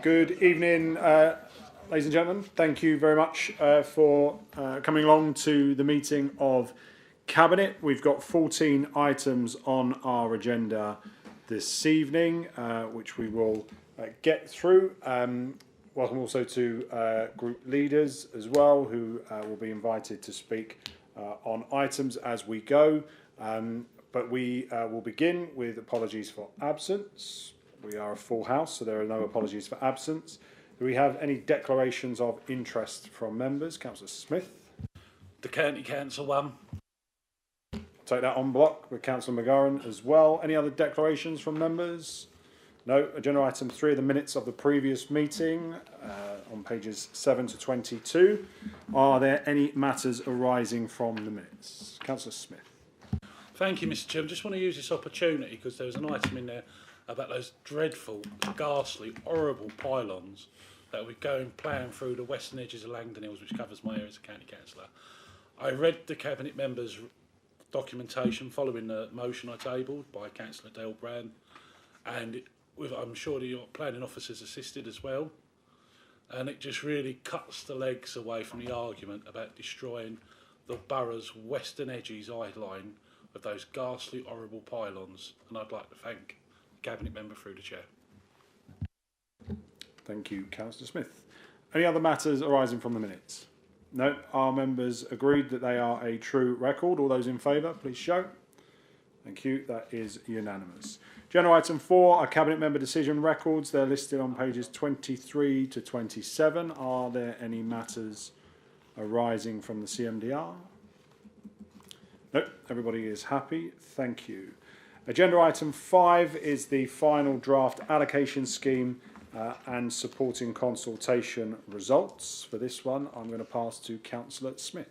Good evening, ladies and gentlemen. Thank you very much for coming along to the meeting of Cabinet. We've got 14 items on our agenda this evening, which we will get through. Welcome also to group leaders as well, who will be invited to speak on items as we go. But we will begin with apologies for absence. We are a full house, so there are no apologies for absence. Do we have any declarations of interest from members? Councillor Smith. The County Council one. Take that on block with Councillor McGarren as well. Any other declarations from members? No. Agenda item 3 of the minutes of the previous meeting on pages 7 to 22. Are there any matters arising from the minutes? Councillor Smith. Thank you, Mr. Chairman. Just want to use this opportunity because there was an item in there about those dreadful, ghastly, horrible pylons that were ploughing through the western edges of Langdon Hills, which covers my area as a county councillor. I read the Cabinet members' documentation following the motion I tabled by Councillor Dale Brand, and I'm sure the planning officers assisted as well, and it just really cuts the legs away from the argument about destroying the borough's western edges eye line of those ghastly, horrible pylons, and I'd like to thank the Cabinet member through the chair. Thank you, Councillor Smith. Any other matters arising from the minutes? No. Our members agreed that they are a true record. All those in favour, please show. Thank you. That is unanimous. General item 4 are Cabinet member decision records. They're listed on pages 23 to 27. Are there any matters arising from the CMDR? No. Everybody is happy. Thank you. Agenda item 5 is the final draft allocation scheme and supporting consultation results. For this one, I'm going to pass to Councillor Smith.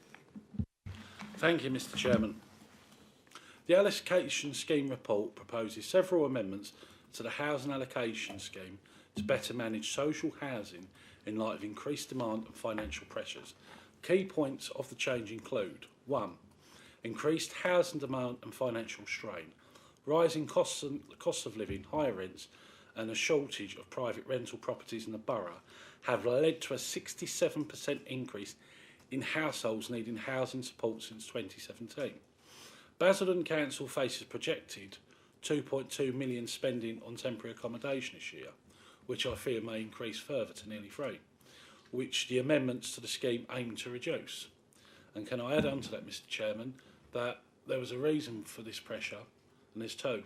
Thank you, Mr. Chairman. The allocation scheme report proposes several amendments to the housing allocation scheme to better manage social housing in light of increased demand and financial pressures. Key points of the change include: 1. Increased housing demand and financial strain. Rising costs of living, higher rents and a shortage of private rental properties in the borough have led to a 67% increase in households needing housing support since 2017. Basildon Council faces projected £2.2 million spending on temporary accommodation this year, which I fear may increase further to nearly £3 million, which the amendments to the scheme aim to reduce. And can I add on to that, Mr. Chairman, that there was a reason for this pressure, and there's two.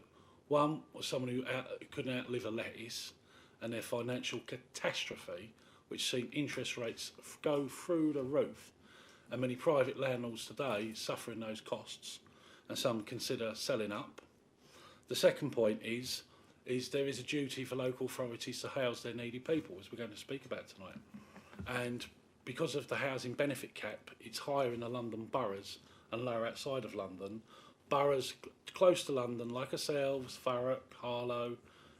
One was someone who couldn't outlive a lettuce, and their financial catastrophe, which seen interest rates go through the roof, and many private landlords today suffering those costs, and some consider selling up. The second point is there is a duty for local authorities to house their needy people, as we're going to speak about tonight. And because of the housing benefit cap, it's higher in the London boroughs and lower outside of London. Boroughs close to London, like ourselves, Thurrock, Harlow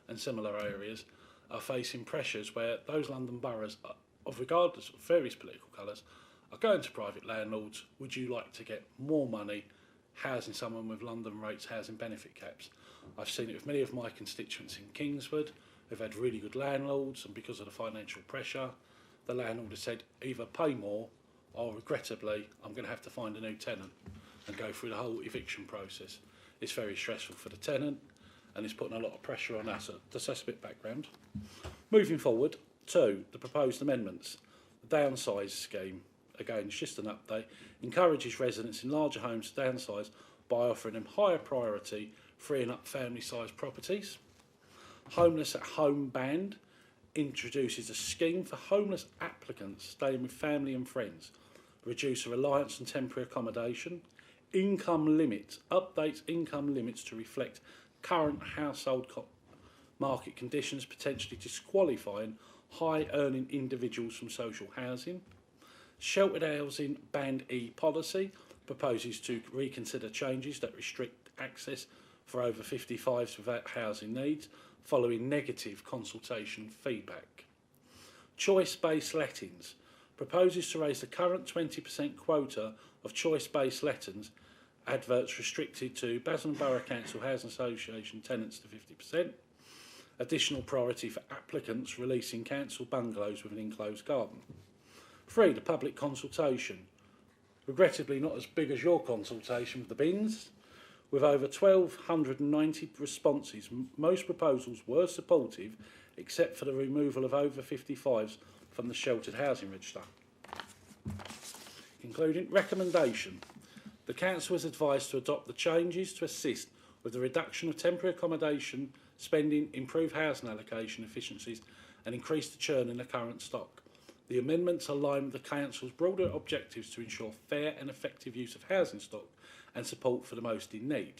and similar areas, are facing pressures where those London boroughs, regardless of various political colours, are going to private landlords. Would you like to get more money housing someone with London rates housing benefit caps? I've seen it with many of my constituents in Kingswood who've had really good landlords, and because of the financial pressure, the landlord has said either pay more or regrettably I'm going to have to find a new tenant and go through the whole eviction process. It's very stressful for the tenant and it's putting a lot of pressure on us. That's a bit background. Moving forward to the proposed amendments. The downsize scheme, again, it's just an update, encourages residents in larger homes to downsize by offering them higher priority, freeing up family-sized properties. Homeless at Home Band introduces a scheme for homeless applicants staying with family and friends, reduce a reliance on temporary accommodation. Income limits, updates income limits to reflect current household market conditions, potentially disqualifying high-earning individuals from social housing. Sheltered housing Band E policy proposes to reconsider changes that restrict access for over 55s without housing needs, following negative consultation feedback. Choice-based lettings proposes to raise the current 20% quota of choice-based lettings adverts restricted to Basildon Borough Council Housing Association tenants to 50%, additional priority for applicants releasing council bungalows with an enclosed garden. 3. The public consultation. Regrettably not as big as your consultation with the bins. With over 1,290 responses, most proposals were supportive, except for the removal of over 55s from the sheltered housing register. Concluding, recommendation. The council is advised to adopt the changes to assist with the reduction of temporary accommodation spending, improve housing allocation efficiencies and increase the churn in the current stock. The amendments align with the council's broader objectives to ensure fair and effective use of housing stock and support for the most in need.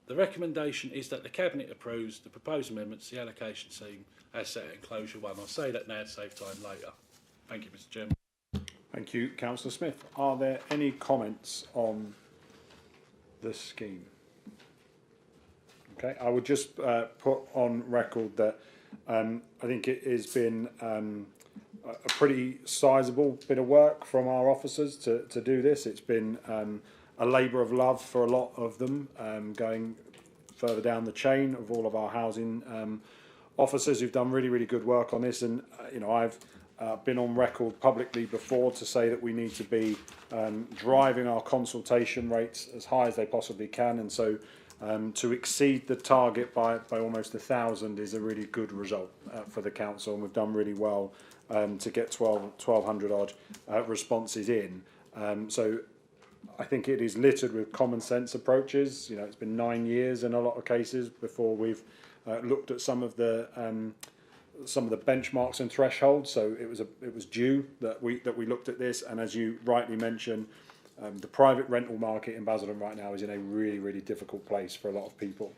The recommendation is that the Cabinet approves the proposed amendments to the allocation scheme as set out in Closure 1. I'll say that now to save time later. Thank you, Mr Chairman. Thank you, Councillor Smith. Are there any comments on the scheme? Okay, I would just put on record that I think it has been a pretty sizable bit of work from our officers to do this. It's been a labour of love for a lot of them, going further down the chain of all of our housing officers who've done really, really good work on this. And I've been on record publicly before to say that we need to be driving our consultation rates as high as they possibly can, and so to exceed the target by almost 1,000 is a really good result for the council, and we've done really well to get 1,200 odd responses in. So I think it is littered with common sense approaches. It's been 9 years in a lot of cases before we've looked at some of the benchmarks and thresholds. So it was due that we looked at this, and as you rightly mentioned, the private rental market in Basildon right now is in a really, really difficult place for a lot of people.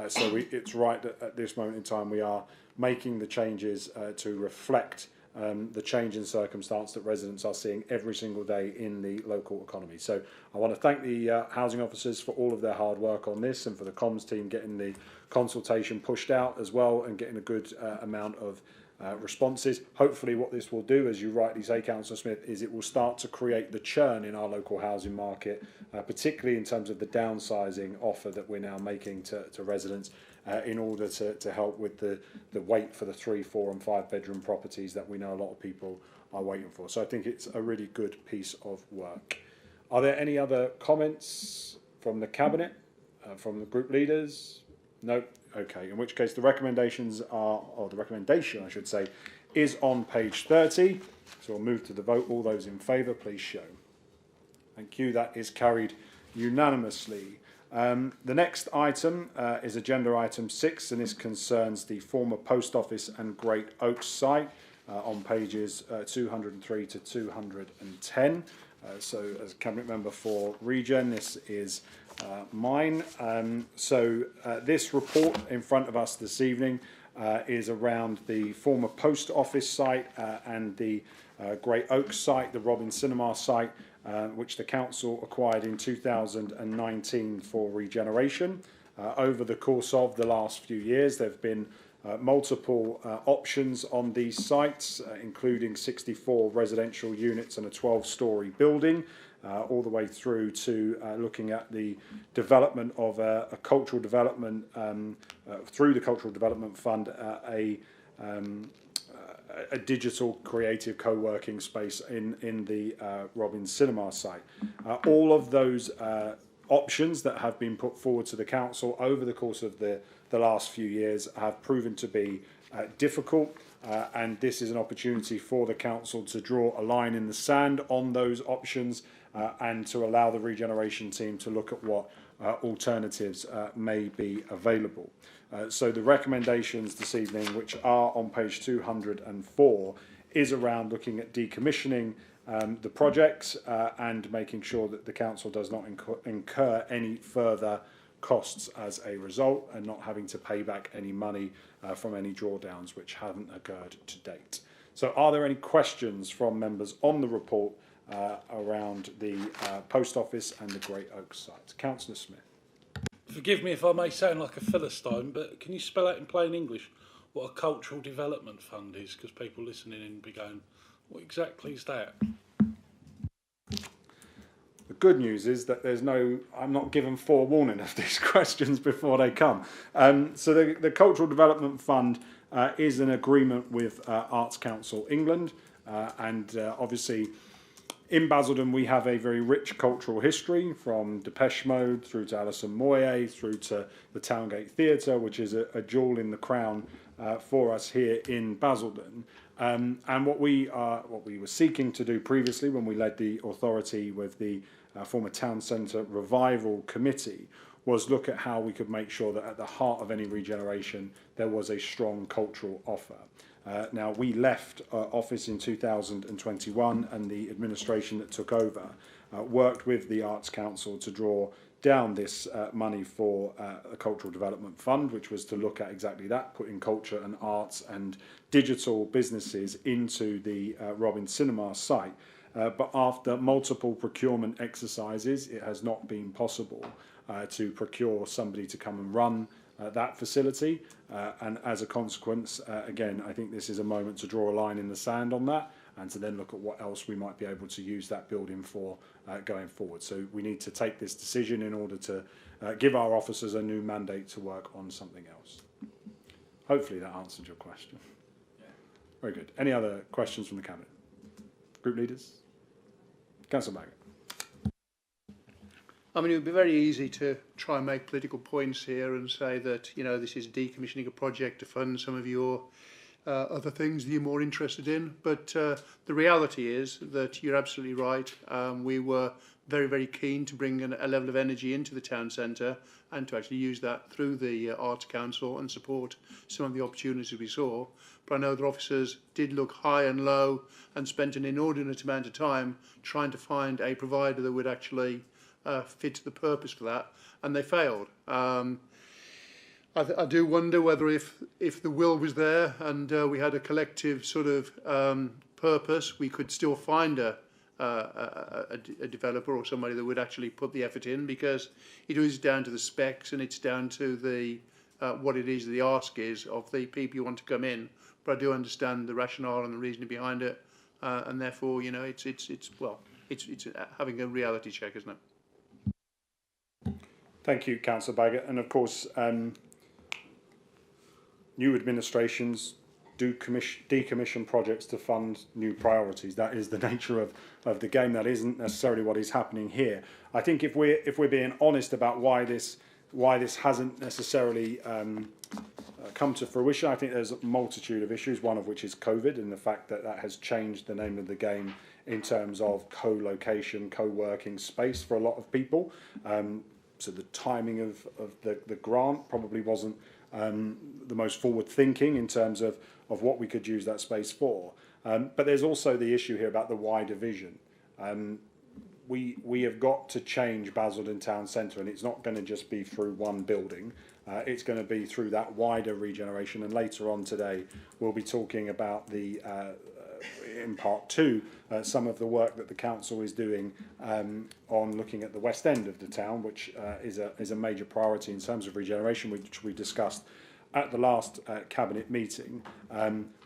So it's right that at this moment in time we are making the changes to reflect the change in circumstance that residents are seeing every single day in the local economy. So I want to thank the housing officers for all of their hard work on this, and for the comms team getting the consultation pushed out as well and getting a good amount of responses. Hopefully what this will do, as you rightly say, Councillor Smith, is it will start to create the churn in our local housing market, particularly in terms of the downsizing offer that we're now making to residents in order to help with the wait for the 3, 4 and 5 bedroom properties that we know a lot of people are waiting for. So I think it's a really good piece of work. Are there any other comments from the Cabinet, from the group leaders? No? Okay, in which case the recommendations are, or the recommendation I should say, is on page 30. So we'll move to the vote. All those in favour, please show. Thank you, that is carried unanimously. The next item is agenda item 6, and this concerns the former post office and Great Oaks site on pages 203 to 210. So as Cabinet Member for Regen, this is mine. This report in front of us this evening is around the former post office site and the Great Oaks site, the Robin Cinema site, which the council acquired in 2019 for Regeneration. Over the course of the last few years, there have been multiple options on these sites, including 64 residential units and a 12-storey building, all the way through to looking at the development of a cultural development, through the Cultural Development Fund, a digital creative co-working space in the Robin Cinema site. All of those options that have been put forward to the council over the course of the last few years have proven to be difficult, and this is an opportunity for the council to draw a line in the sand on those options and to allow the Regeneration team to look at what alternatives may be available. So the recommendations this evening, which are on page 204, is around looking at decommissioning the projects and making sure that the council does not incur any further costs as a result, and not having to pay back any money from any drawdowns which haven't occurred to date. So are there any questions from members on the report around the post office and the Great Oaks sites? Councillor Smith. Forgive me if I may sound like a Philistine, but can you spell out in plain English what a cultural development fund is? Because people listening in be going, what exactly is that? The good news is that I'm not given forewarning of these questions before they come. So the Cultural Development Fund is an agreement with Arts Council England, and obviously in Basildon we have a very rich cultural history, from Depeche Mode through to Alison Moyet through to the Towngate Theatre, which is a jewel in the crown for us here in Basildon. And what we were seeking to do previously when we led the authority with the former Town Centre Revival Committee was look at how we could make sure that at the heart of any regeneration there was a strong cultural offer. Now, we left office in 2021, and the administration that took over worked with the Arts Council to draw down this money for a Cultural Development Fund, which was to look at exactly that, putting culture and arts and digital businesses into the Robin Cinema site. But after multiple procurement exercises, it has not been possible to procure somebody to come and run that facility. And as a consequence, again, I think this is a moment to draw a line in the sand on that and to then look at what else we might be able to use that building for going forward. So we need to take this decision in order to give our officers a new mandate to work on something else. Hopefully that answered your question. Yeah. Very good. Any other questions from the Cabinet? Group leaders? Councillor Baggett. I mean, it would be very easy to try and make political points here and say that, you know, this is decommissioning a project to fund some of your other things that you're more interested in. But the reality is that you're absolutely right. We were very, very keen to bring a level of energy into the town centre and to actually use that through the Arts Council and support some of the opportunities we saw. But I know that officers did look high and low and spent an inordinate amount of time trying to find a provider that would actually fit the purpose for that, and they failed. I do wonder whether if the will was there and we had a collective sort of purpose, we could still find a developer or somebody that would actually put the effort in, because it is down to the specs and it's down to the what it is the ask is of the people you want to come in. But I do understand the rationale and the reasoning behind it, and therefore, you know, it's having a reality check, isn't it? Thank you, Councillor Baggett. And of course, new administrations do decommission projects to fund new priorities. That is the nature of the game. That isn't necessarily what is happening here. I think if we're being honest about why this hasn't necessarily come to fruition, I think there's a multitude of issues, one of which is COVID and the fact that that has changed the name of the game in terms of co-location, co-working space for a lot of people. So the timing of the grant probably wasn't the most forward-thinking in terms of what we could use that space for. But there's also the issue here about the wider vision. We have got to change Basildon Town Centre, and it's not going to just be through one building. It's going to be through that wider regeneration. And later on today, we'll be talking about in part two, some of the work that the council is doing on looking at the west end of the town, which is a major priority in terms of regeneration, which we discussed at the last cabinet meeting.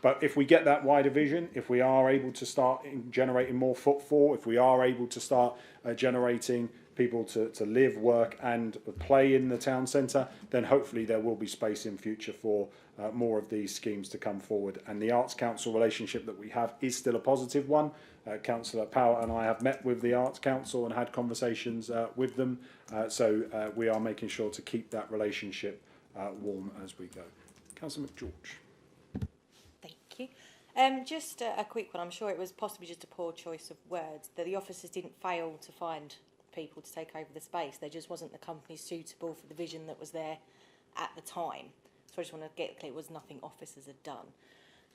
But if we get that wider vision, if we are able to start generating more footfall, if we are able to start generating people to live, work and play in the town centre, then hopefully there will be space in future for more of these schemes to come forward. And the Arts Council relationship that we have is still a positive one. Councillor Power and I have met with the Arts Council and had conversations with them. So we are making sure to keep that relationship warm as we go. Councillor McGeorge. Thank you. Just a quick one. I'm sure it was possibly just a poor choice of words, that the officers didn't fail to find people to take over the space. There just wasn't the company suitable for the vision that was there at the time. So I just want to get clear, it was nothing officers had done.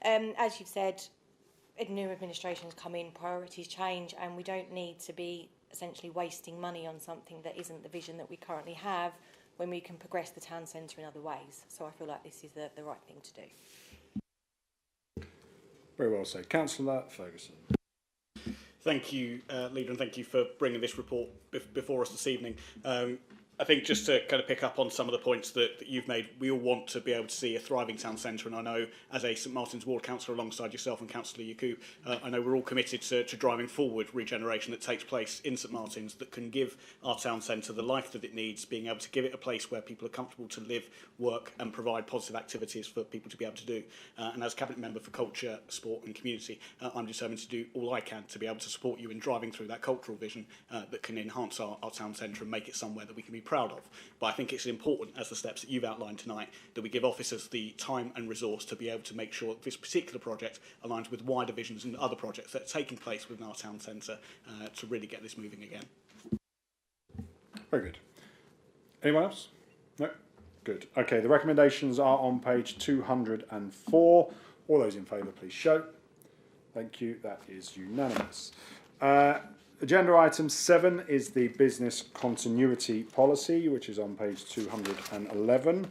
As you've said, new administrations come in, priorities change, and we don't need to be essentially wasting money on something that isn't the vision that we currently have when we can progress the town centre in other ways. So I feel like this is the right thing to do. Very well said. Councillor Ferguson. Thank you, Leader, and thank you for bringing this report before us this evening. I think just to kind of pick up on some of the points that you've made, we all want to be able to see a thriving town centre, and I know as a St Martin's Ward Councillor alongside yourself and Councillor Yacoub, I know we're all committed to driving forward regeneration that takes place in St Martin's that can give our town centre the life that it needs, being able to give it a place where people are comfortable to live, work and provide positive activities for people to be able to do. And as Cabinet Member for Culture, Sport and Community, I'm determined to do all I can to be able to support you in driving through that cultural vision that can enhance our town centre and make it somewhere that we can be proud of. But I think it's important, as the steps that you've outlined tonight, that we give officers the time and resource to be able to make sure that this particular project aligns with wider visions and other projects that are taking place within our town centre to really get this moving again. Very good. Anyone else? No? Good. Okay, the recommendations are on page 204. All those in favour, please show. Thank you. That is unanimous. Agenda item 7 is the business continuity policy, which is on page 211.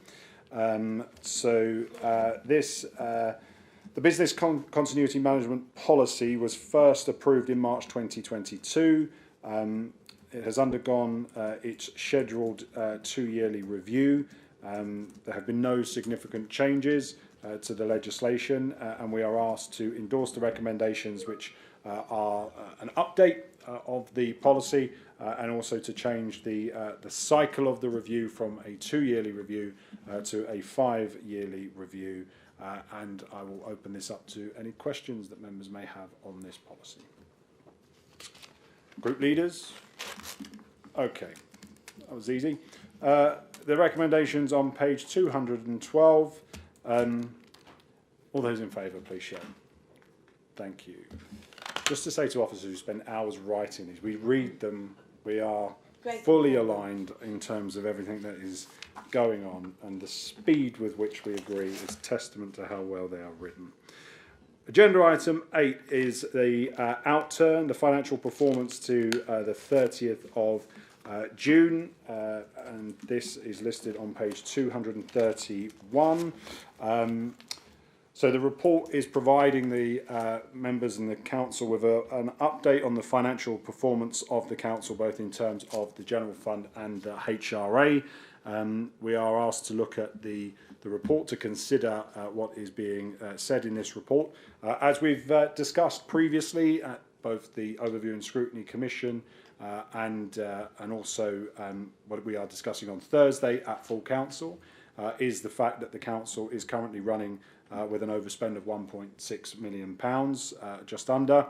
The business continuity management policy was first approved in March 2022. It has undergone its scheduled 2-yearly review. There have been no significant changes to the legislation, and we are asked to endorse the recommendations which are an update of the policy and also to change the cycle of the review from a 2-yearly review to a 5-yearly review. And I will open this up to any questions that members may have on this policy. Group leaders? Okay, that was easy. The recommendations on page 212. All those in favour, please show. Thank you. Just to say to officers who spend hours writing these, we read them, we are fully aligned in terms of everything that is going on, and the speed with which we agree is testament to how well they are written. Agenda item 8 is the outturn, the financial performance to the 30th of June, and this is listed on page 231. So the report is providing the members and the council with an update on the financial performance of the council, both in terms of the general fund and the HRA. We are asked to look at the report to consider what is being said in this report. As we've discussed previously at both the Overview and Scrutiny Commission and also what we are discussing on Thursday at full council, is the fact that the council is currently running with an overspend of £1.6 million, just under,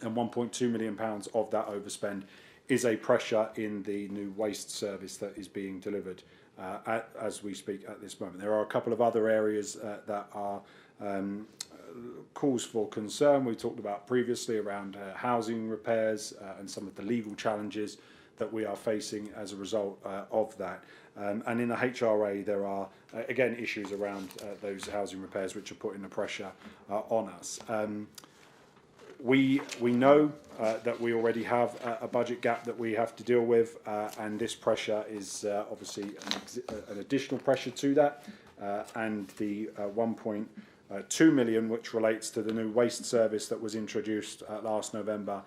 and £1.2 million of that overspend is a pressure in the new waste service that is being delivered as we speak at this moment. There are a couple of other areas that are cause for concern. We talked about previously around housing repairs and some of the legal challenges that we are facing as a result of that. And in the HRA, there are, again, issues around those housing repairs which are putting the pressure on us. We know that we already have a budget gap that we have to deal with, and this pressure is obviously an additional pressure to that. And the 1.2 million, which relates to the new waste service that was introduced last November,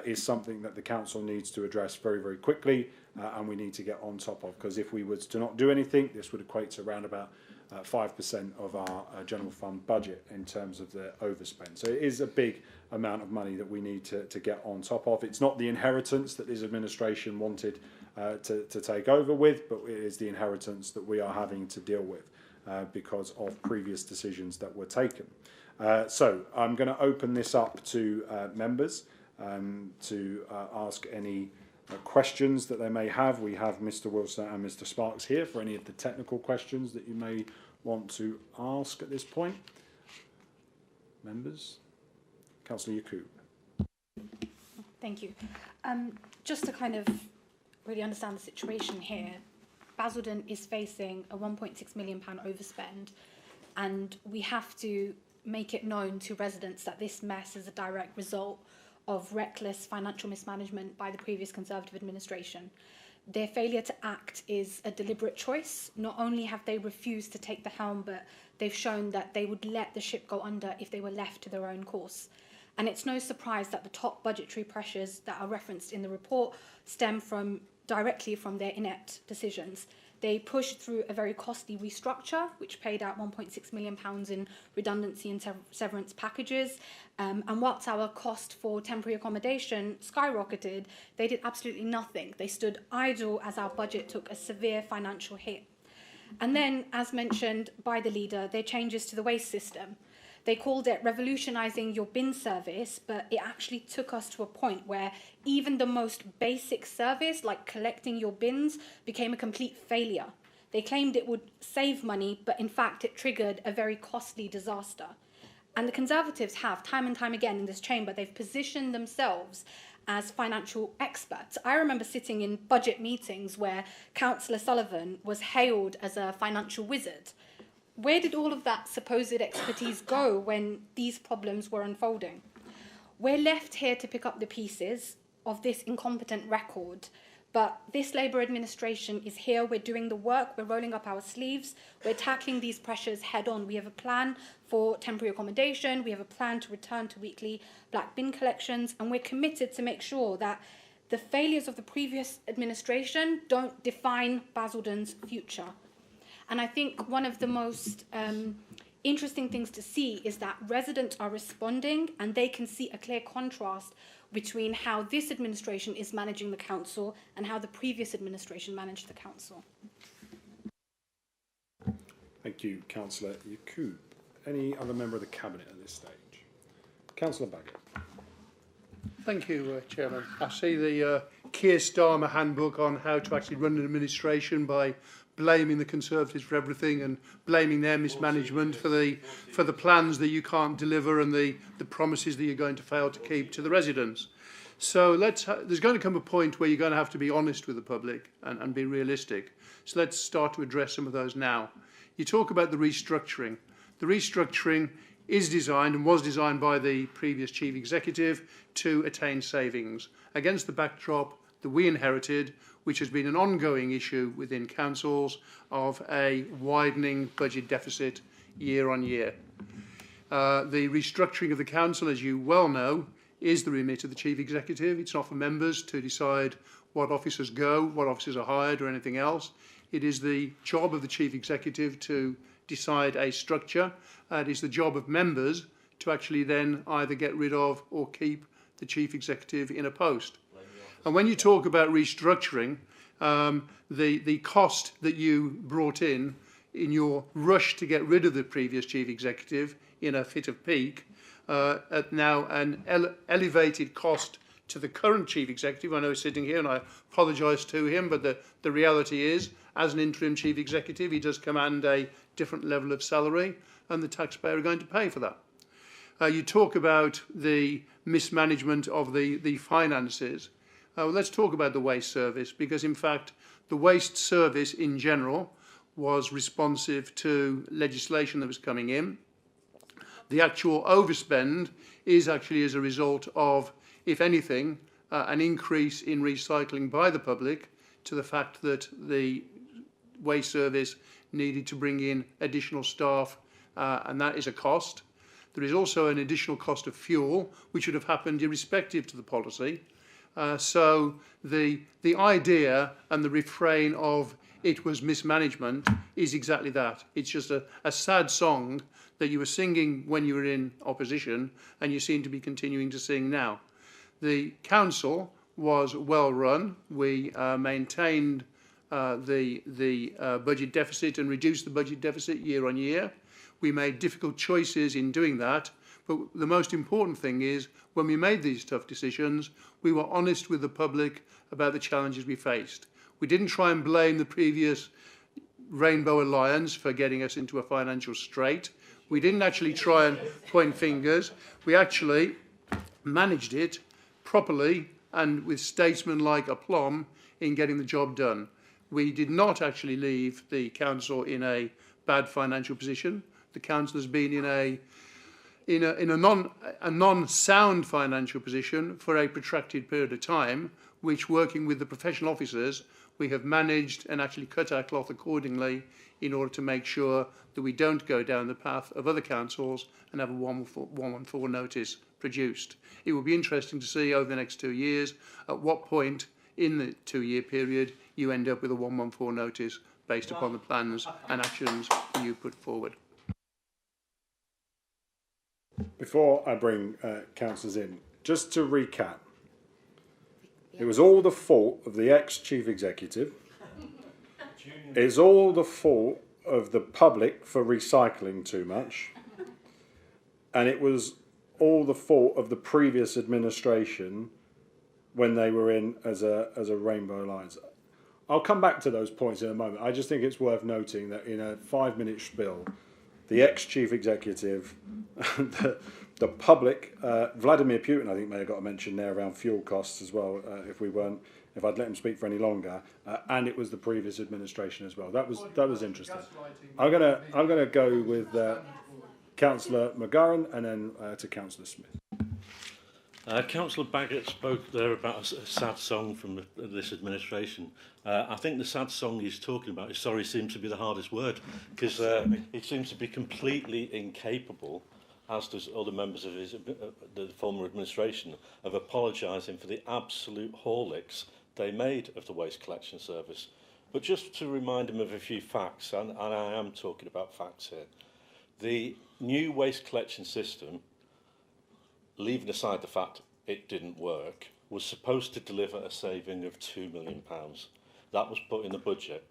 is something that the council needs to address very, very quickly, and we need to get on top of, because if we were to not do anything, this would equate to around about 5% of our general fund budget in terms of the overspend. So it is a big amount of money that we need to get on top of. It's not the inheritance that this administration wanted to take over with, but it is the inheritance that we are having to deal with because of previous decisions that were taken. So I'm going to open this up to members to ask any questions that they may have. We have Mr. Wilson and Mr. Sparks here for any of the technical questions that you may want to ask at this point. Members? Councillor Yacoub. Thank you. Just to kind of really understand the situation here, Basildon is facing a £1.6 million overspend, and we have to make it known to residents that this mess is a direct result of reckless financial mismanagement by the previous Conservative administration. Their failure to act is a deliberate choice. Not only have they refused to take the helm, but they've shown that they would let the ship go under if they were left to their own course. And it's no surprise that the top budgetary pressures that are referenced in the report stem from directly from their inept decisions. They pushed through a very costly restructure, which paid out £1.6 million in redundancy and severance packages. And whilst our cost for temporary accommodation skyrocketed, they did absolutely nothing. They stood idle as our budget took a severe financial hit. And then, as mentioned by the leader, their changes to the waste system. They called it revolutionising your bin service, but it actually took us to a point where even the most basic service, like collecting your bins, became a complete failure. They claimed it would save money, but in fact it triggered a very costly disaster. And the Conservatives have, time and time again in this chamber, they've positioned themselves as financial experts. I remember sitting in budget meetings where Councillor Sullivan was hailed as a financial wizard. Where did all of that supposed expertise go when these problems were unfolding? We're left here to pick up the pieces of this incompetent record, but this Labour administration is here, we're doing the work, we're rolling up our sleeves, we're tackling these pressures head on. We have a plan for temporary accommodation, we have a plan to return to weekly black bin collections, and we're committed to make sure that the failures of the previous administration don't define Basildon's future. And I think one of the most interesting things to see is that residents are responding and they can see a clear contrast between how this administration is managing the council and how the previous administration managed the council. Thank you, Councillor Yacoub. Any other member of the Cabinet at this stage? Councillor Baggett. Thank you, Chairman. I see the Keir Starmer handbook on how to actually run an administration by blaming the Conservatives for everything and blaming their mismanagement for the plans that you can't deliver and the promises that you're going to fail to keep to the residents. So there's going to come a point where you're going to have to be honest with the public and be realistic. So let's start to address some of those now. You talk about the restructuring. The restructuring is designed and was designed by the previous Chief Executive to attain savings against the backdrop that we inherited, which has been an ongoing issue within councils of a widening budget deficit year on year. The restructuring of the council, as you well know, is the remit of the Chief Executive. It's not for members to decide what officers go, what officers are hired or anything else. It is the job of the Chief Executive to decide a structure. It is the job of members to actually then either get rid of or keep the Chief Executive in a post. And when you talk about restructuring, the cost that you brought in your rush to get rid of the previous Chief Executive in a fit of pique, at now an elevated cost to the current Chief Executive. I know he's sitting here and I apologise to him, but the reality is, as an interim Chief Executive, he does command a different level of salary and the taxpayer are going to pay for that. You talk about the mismanagement of the finances. Well, let's talk about the waste service, because in fact the waste service in general was responsive to legislation that was coming in. The actual overspend is actually as a result of, if anything, an increase in recycling by the public to the fact that the waste service needed to bring in additional staff, and that is a cost. There is also an additional cost of fuel, which would have happened irrespective to the policy. So the idea and the refrain of it was mismanagement is exactly that. It's just a sad song that you were singing when you were in opposition and you seem to be continuing to sing now. The council was well run. We maintained the budget deficit and reduced the budget deficit year on year. We made difficult choices in doing that. But the most important thing is, when we made these tough decisions, we were honest with the public about the challenges we faced. We didn't try and blame the previous Rainbow Alliance for getting us into a financial strait. We didn't actually try and point fingers. We actually managed it properly and with statesman-like aplomb in getting the job done. We did not actually leave the council in a bad financial position. The council has been in a non-sound financial position for a protracted period of time, which, working with the professional officers, we have managed and actually cut our cloth accordingly in order to make sure that we don't go down the path of other councils and have a 114 notice produced. It will be interesting to see over the next 2 years at what point in the 2-year period, you end up with a 114 notice based upon the plans and actions you put forward. Before I bring councillors in, just to recap, it was all the fault of the ex-chief executive. It's all the fault of the public for recycling too much. And it was all the fault of the previous administration when they were in as a Rainbow Alliance. I'll come back to those points in a moment. I just think it's worth noting that in a 5-minute spiel, the ex-chief executive, the public, Vladimir Putin, I think, may have got a mention there around fuel costs as well, if I'd let him speak for any longer, and it was the previous administration as well. That was interesting. I'm gonna go with Councillor McGurran and then to Councillor Smith. Councillor Baggett spoke there about a sad song from this administration. I think the sad song he's talking about is sorry seems to be the hardest word, because he seems to be completely incapable, as does other members of the former administration, of apologising for the absolute horlicks they made of the waste collection service. But just to remind him of a few facts, and I am talking about facts here, the new waste collection system, leaving aside the fact it didn't work, was supposed to deliver a saving of £2 million. That was put in the budget.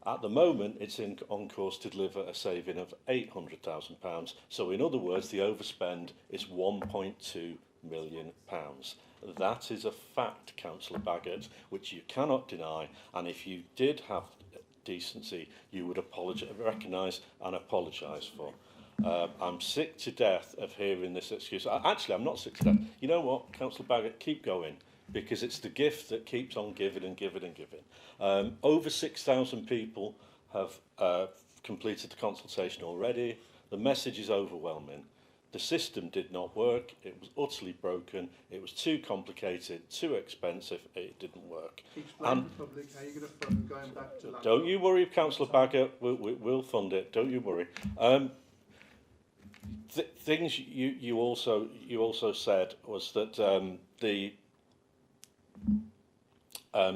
At the moment, it's on course to deliver a saving of £800,000. So in other words, the overspend is £1.2 million. That is a fact, Councillor Baggett, which you cannot deny. And if you did have decency, you would recognise and apologise for. I'm sick to death of hearing this excuse. Actually, I'm not sick to death. You know what, Councillor Baggett, keep going, because it's the gift that keeps on giving and giving and giving. Over 6,000 people have completed the consultation already. The message is overwhelming. The system did not work. It was utterly broken. It was too complicated, too expensive. It didn't work. Explain to the public how you're going to fund going back to that. Don't you worry, Councillor Baggett. We'll fund it. Don't you worry. Things you also said was that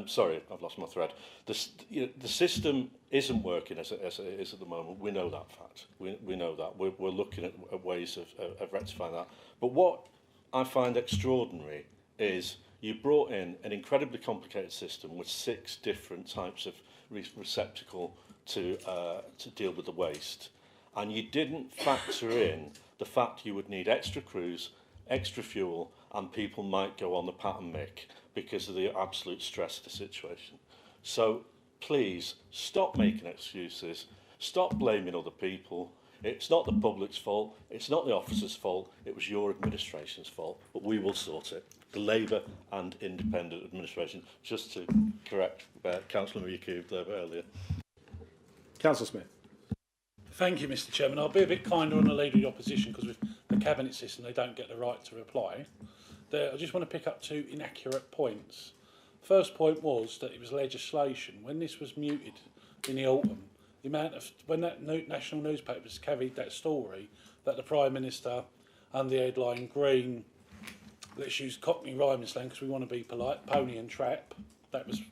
sorry, I've lost my thread. The system isn't working as it is at the moment. We know that fact. We know that. We're looking at ways of rectifying that. But what I find extraordinary is you brought in an incredibly complicated system with 6 different types of receptacle to deal with the waste, and you didn't factor in the fact you would need extra crews, extra fuel, and people might go on the pat and mick because of the absolute stress of the situation. So please stop making excuses, stop blaming other people. It's not the public's fault, it's not the officers' fault, it was your administration's fault, but we will sort it. The Labour and independent administration, just to correct Councillor Yaqub there earlier. Councillor Smith. Thank you, Mr. Chairman. I'll be a bit kinder on the Leader of the Opposition, because with the Cabinet system they don't get the right to reply. I just want to pick up 2 inaccurate points. First point was that it was legislation. When this was muted in the autumn, the amount of when that national newspapers carried that story that the Prime Minister, under the headline Green, let's use Cockney rhyming slang because we want to be polite, pony and trap, that was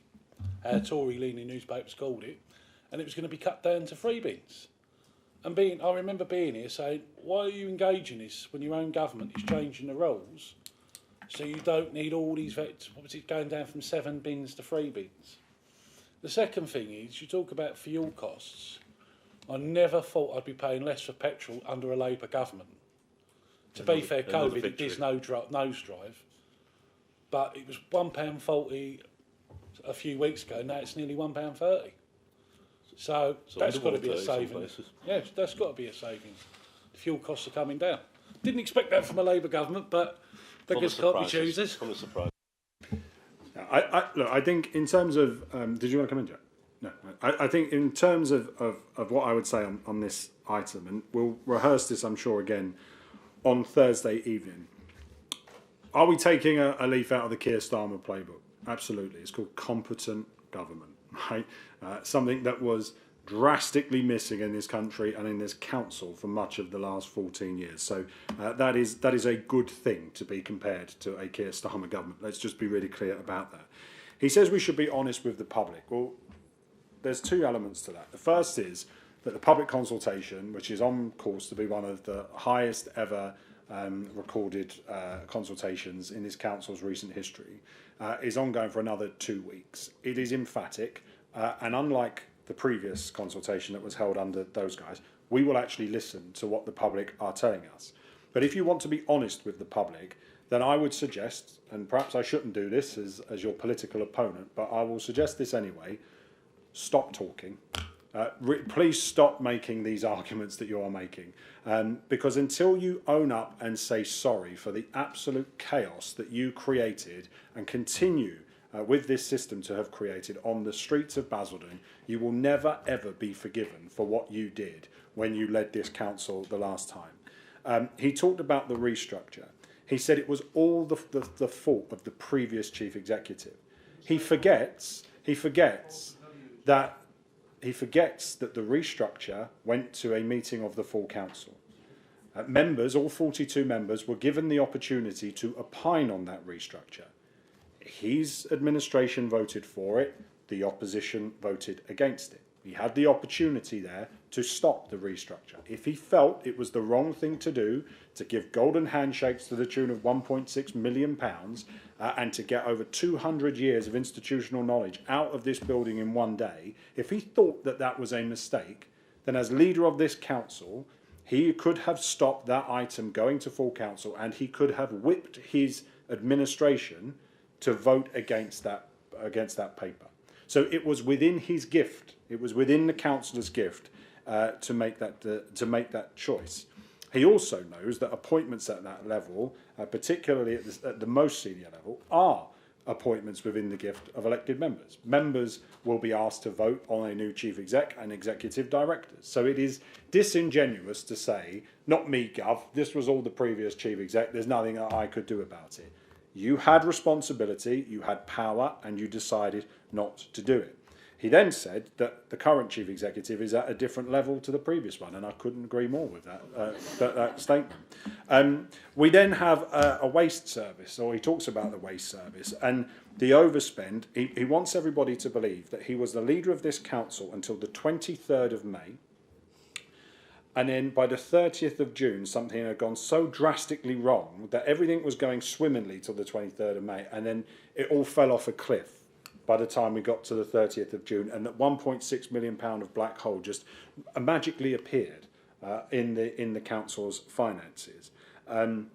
how Tory-leaning newspapers called it, and it was going to be cut down to freebies. And I remember being here saying, why are you engaging this when your own government is changing the rules so you don't need all these vets, what was it, going down from 7 bins to 3 bins? The second thing is, you talk about fuel costs. I never thought I'd be paying less for petrol under a Labour government. To be fair, COVID, it did nosedive, but it was £1.40 a few weeks ago, now it's nearly £1.30. So that's got to be a saving. Yeah, that's got to be a saving. The fuel costs are coming down. Didn't expect that from a Labour government, but beggars can't be choosers. Full of surprise. Look, I think in terms of... did you want to come in, Jack? No. I think in terms of what I would say on this item, and we'll rehearse this, I'm sure, again on Thursday evening. Are we taking a leaf out of the Keir Starmer playbook? Absolutely. It's called competent government, right? Something that was drastically missing in this country and in this council for much of the last 14 years. So that is a good thing to be compared to a Keir Starmer government. Let's just be really clear about that. He says we should be honest with the public. Well, there's two elements to that. The first is that the public consultation, which is on course to be one of the highest ever recorded consultations in this council's recent history, is ongoing for another 2 weeks. It is emphatic, and unlike the previous consultation that was held under those guys, we will actually listen to what the public are telling us. But if you want to be honest with the public, then I would suggest, and perhaps I shouldn't do this as your political opponent, but I will suggest this anyway, stop talking. Please stop making these arguments that you are making, because until you own up and say sorry for the absolute chaos that you created and continue with this system to have created on the streets of Basildon, you will never ever be forgiven for what you did when you led this council the last time. He talked about the restructure. He said it was all the fault of the previous chief executive. He forgets that the restructure went to a meeting of the full council. Members, all 42 members, were given the opportunity to opine on that restructure. His administration voted for it, the opposition voted against it. He had the opportunity there to stop the restructure. If he felt it was the wrong thing to do, to give golden handshakes to the tune of £1.6 million and to get over 200 years of institutional knowledge out of this building in one day, if he thought that that was a mistake, then as leader of this council, he could have stopped that item going to full council, and he could have whipped his administration to vote against that paper. So it was within his gift, it was within the councillor's gift to make that choice. He also knows that appointments at that level, particularly at the most senior level, are appointments within the gift of elected members. Members will be asked to vote on a new chief exec and executive directors. So it is disingenuous to say, not me, Gov, this was all the previous chief exec, there's nothing that I could do about it. You had responsibility, you had power, and you decided not to do it. He then said that the current chief executive is at a different level to the previous one, and I couldn't agree more with that statement. We then have a waste service, or he talks about the waste service, and the overspend. He wants everybody to believe that he was the leader of this council until the 23rd of May, and then by the 30th of June, something had gone so drastically wrong that everything was going swimmingly till the 23rd of May, and then it all fell off a cliff by the time we got to the 30th of June, and that £1.6 million of black hole just magically appeared in the council's finances. And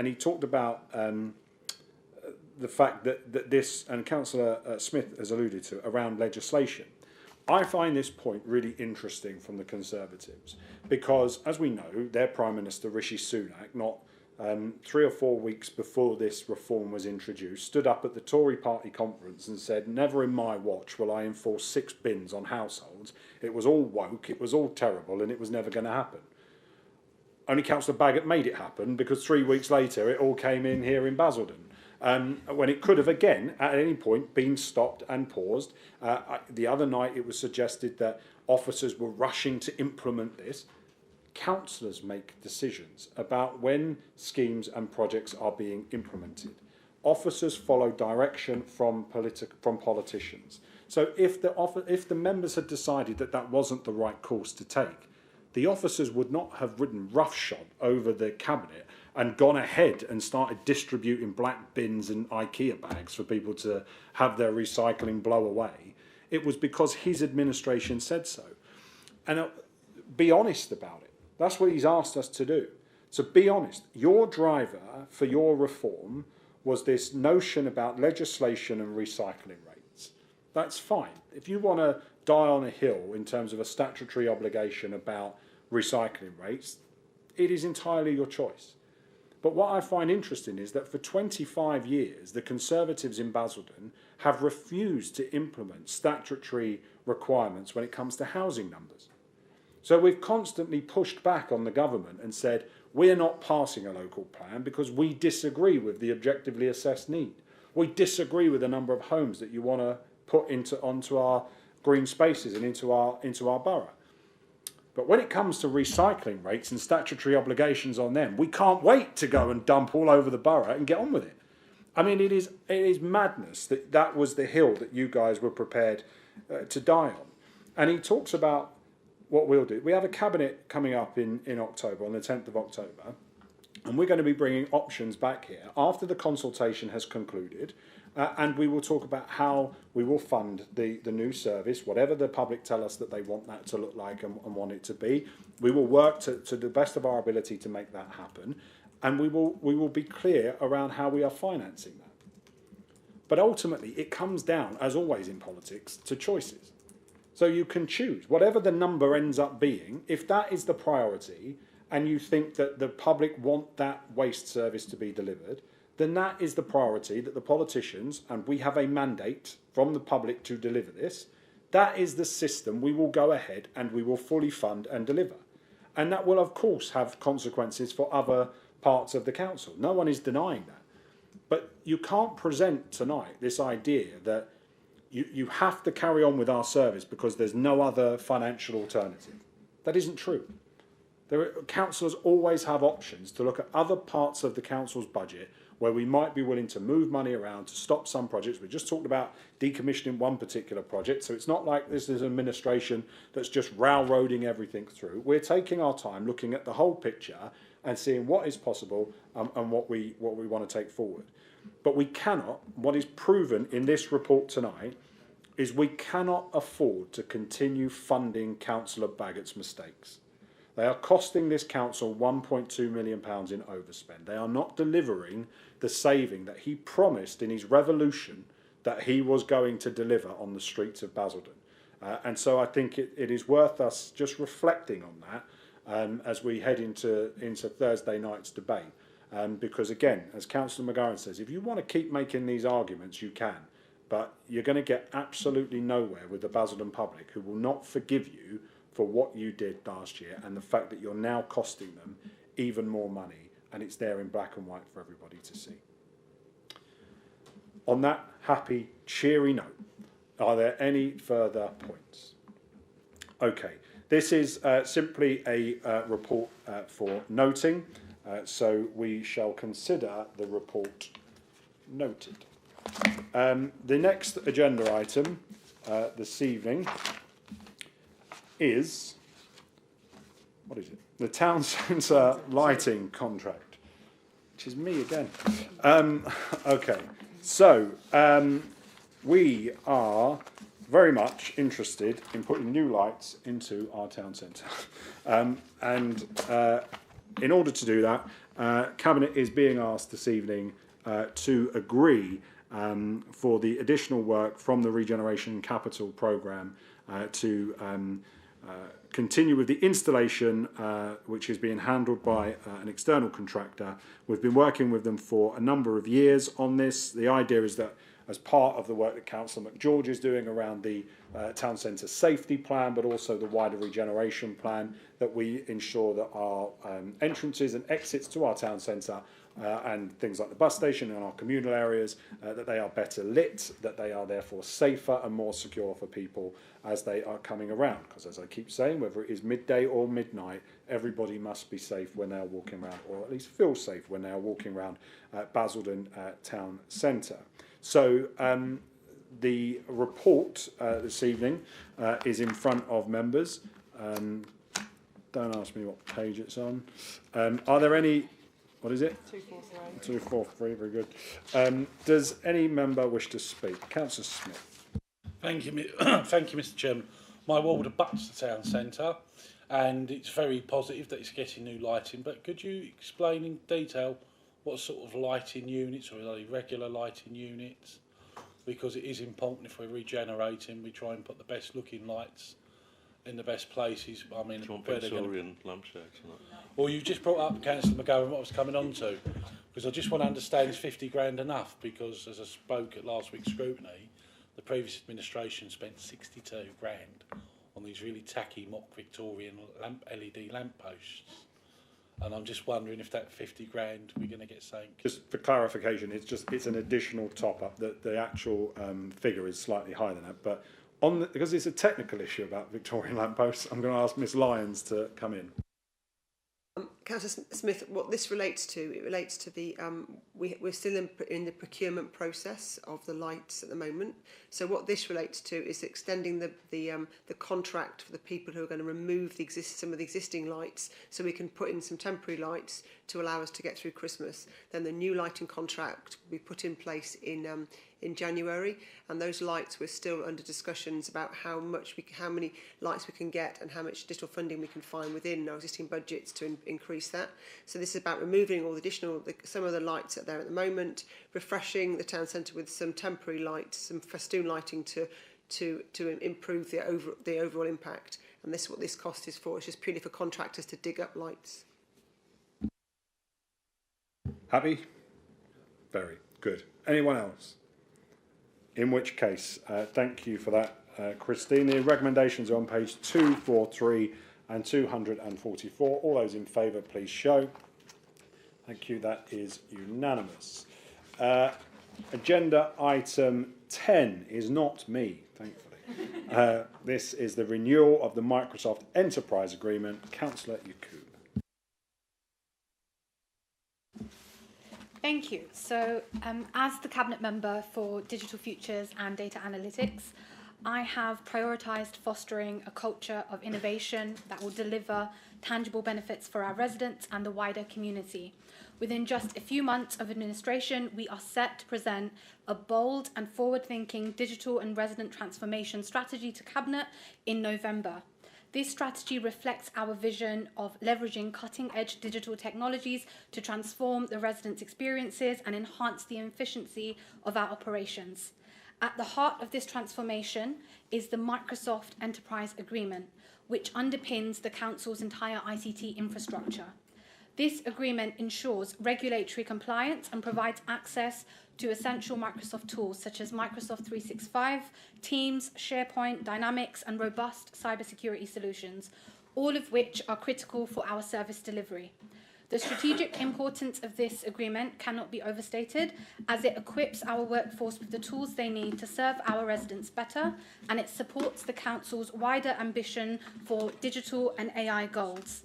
he talked about the fact that this, and Councillor Smith has alluded to, around legislation. I find this point really interesting from the Conservatives because, as we know, their Prime Minister, Rishi Sunak, not 3 or 4 weeks before this reform was introduced, stood up at the Tory party conference and said, never in my watch will I enforce 6 bins on households. It was all woke, it was all terrible, and it was never going to happen. Only Councillor Baggott made it happen because 3 weeks later it all came in here in Basildon. When it could have, again, at any point, been stopped and paused. The other night it was suggested that officers were rushing to implement this. Councillors make decisions about when schemes and projects are being implemented. Officers follow direction from politicians. So if the members had decided that that wasn't the right course to take, the officers would not have ridden roughshod over the cabinet and gone ahead and started distributing black bins and IKEA bags for people to have their recycling blow away. It was because his administration said so. And be honest about it. That's what he's asked us to do. So be honest. Your driver for your reform was this notion about legislation and recycling rates. That's fine. If you want to die on a hill in terms of a statutory obligation about recycling rates, it is entirely your choice. But what I find interesting is that for 25 years, the Conservatives in Basildon have refused to implement statutory requirements when it comes to housing numbers. So we've constantly pushed back on the government and said, we're not passing a local plan because we disagree with the objectively assessed need. We disagree with the number of homes that you want to put onto our green spaces and into our borough. But when it comes to recycling rates and statutory obligations on them, we can't wait to go and dump all over the borough and get on with it. I mean, it is madness that that was the hill that you guys were prepared to die on. And he talks about what we'll do. We have a cabinet coming up in October, on the 10th of October, and we're going to be bringing options back here after the consultation has concluded, and we will talk about how we will fund the new service, whatever the public tell us that they want that to look like and want it to be. We will work to the best of our ability to make that happen, and we will be clear around how we are financing that. But ultimately, it comes down, as always in politics, to choices. So you can choose, whatever the number ends up being, if that is the priority and you think that the public want that waste service to be delivered, then that is the priority that the politicians, and we have a mandate from the public to deliver this, that is the system we will go ahead and we will fully fund and deliver. And that will, of course, have consequences for other parts of the council. No one is denying that. But you can't present tonight this idea that you have to carry on with our service because there's no other financial alternative. That isn't true. Councillors always have options to look at other parts of the council's budget where we might be willing to move money around to stop some projects. We just talked about decommissioning one particular project, so it's not like this is an administration that's just railroading everything through. We're taking our time looking at the whole picture and seeing what is possible and what we want to take forward. But we cannot, what is proven in this report tonight, is we cannot afford to continue funding Councillor Baggett's mistakes. They are costing this council £1.2 million in overspend. They are not delivering the saving that he promised in his revolution that he was going to deliver on the streets of Basildon. And so I think it is worth us just reflecting on that as we head into Thursday night's debate. Because again, as Councillor McGowan says, if you want to keep making these arguments, you can. But you're going to get absolutely nowhere with the Basildon public, who will not forgive you for what you did last year and the fact that you're now costing them even more money, and it's there in black and white for everybody to see. On that happy, cheery note, are there any further points? Okay, this is simply a report for noting, so we shall consider the report noted. The next agenda item this evening is, what is it? The town centre lighting contract, which is me again. Okay, so we are very much interested in putting new lights into our town centre. And in order to do that, Cabinet is being asked this evening to agree for the additional work from the Regeneration Capital Programme to continue with the installation, which is being handled by an external contractor. We've been working with them for a number of years on this. The idea is that as part of the work that Councillor McGeorge is doing around the town centre safety plan, but also the wider regeneration plan, that we ensure that our entrances and exits to our town centre and things like the bus station and our communal areas, that they are better lit, that they are therefore safer and more secure for people as they are coming around. Because as I keep saying, whether it is midday or midnight, everybody must be safe when they are walking around, or at least feel safe when they are walking around Basildon town centre. So the report this evening is in front of members. Don't ask me what page it's on. Are there any... What is it? 243. 243, very good. Does any member wish to speak? Councillor Smith. Thank you, thank you, Mr. Chairman. My ward abuts the town centre, and it's very positive that it's getting new lighting. But could you explain in detail what sort of lighting units, or are they regular lighting units? Because it is important, if we're regenerating, we try and put the best looking lights in the best places. I mean, do you want Victorian lampshades? Well, you just brought up, Councillor McGowan, what I was coming on to, because I just want to understand, is 50 grand enough? Because as I spoke at last week's scrutiny, the previous administration spent 62 grand on these really tacky mock Victorian LED lamp posts. And I'm just wondering if that 50 grand we're going to get something. Just for clarification, it's an additional top up. The actual figure is slightly higher than that, but because it's a technical issue about Victorian lampposts, I'm going to ask Miss Lyons to come in. Councillor Smith, what this relates to, it relates to the, we're still in the procurement process of the lights at the moment. So what this relates to is extending the contract for the people who are going to remove some of the existing lights, so we can put in some temporary lights to allow us to get through Christmas. Then the new lighting contract will be put in place in January, and those lights we're still under discussions about how many lights we can get and how much additional funding we can find within our existing budgets to increase that. So this is about removing all the some of the lights that are there at the moment, refreshing the town centre with some temporary lights, some festoon lighting to improve the overall impact. And this is what this cost is for. It's just purely for contractors to dig up lights. Happy? Very good. Anyone else? In which case, thank you for that, Christine. The recommendations are on page 243 and 244. All those in favour, please show. Thank you. That is unanimous. Agenda item 10 is not me, thankfully. This is the renewal of the Microsoft Enterprise Agreement. Councillor Yakub. Thank you. So, as the Cabinet Member for Digital Futures and Data Analytics, I have prioritised fostering a culture of innovation that will deliver tangible benefits for our residents and the wider community. Within just a few months of administration, we are set to present a bold and forward-thinking digital and resident transformation strategy to Cabinet in November. This strategy reflects our vision of leveraging cutting-edge digital technologies to transform the residents' experiences and enhance the efficiency of our operations. At the heart of this transformation is the Microsoft Enterprise Agreement, which underpins the Council's entire ICT infrastructure. This agreement ensures regulatory compliance and provides access to essential Microsoft tools such as Microsoft 365, Teams, SharePoint, Dynamics, and robust cybersecurity solutions, all of which are critical for our service delivery. The strategic importance of this agreement cannot be overstated, as it equips our workforce with the tools they need to serve our residents better, and it supports the Council's wider ambition for digital and AI goals.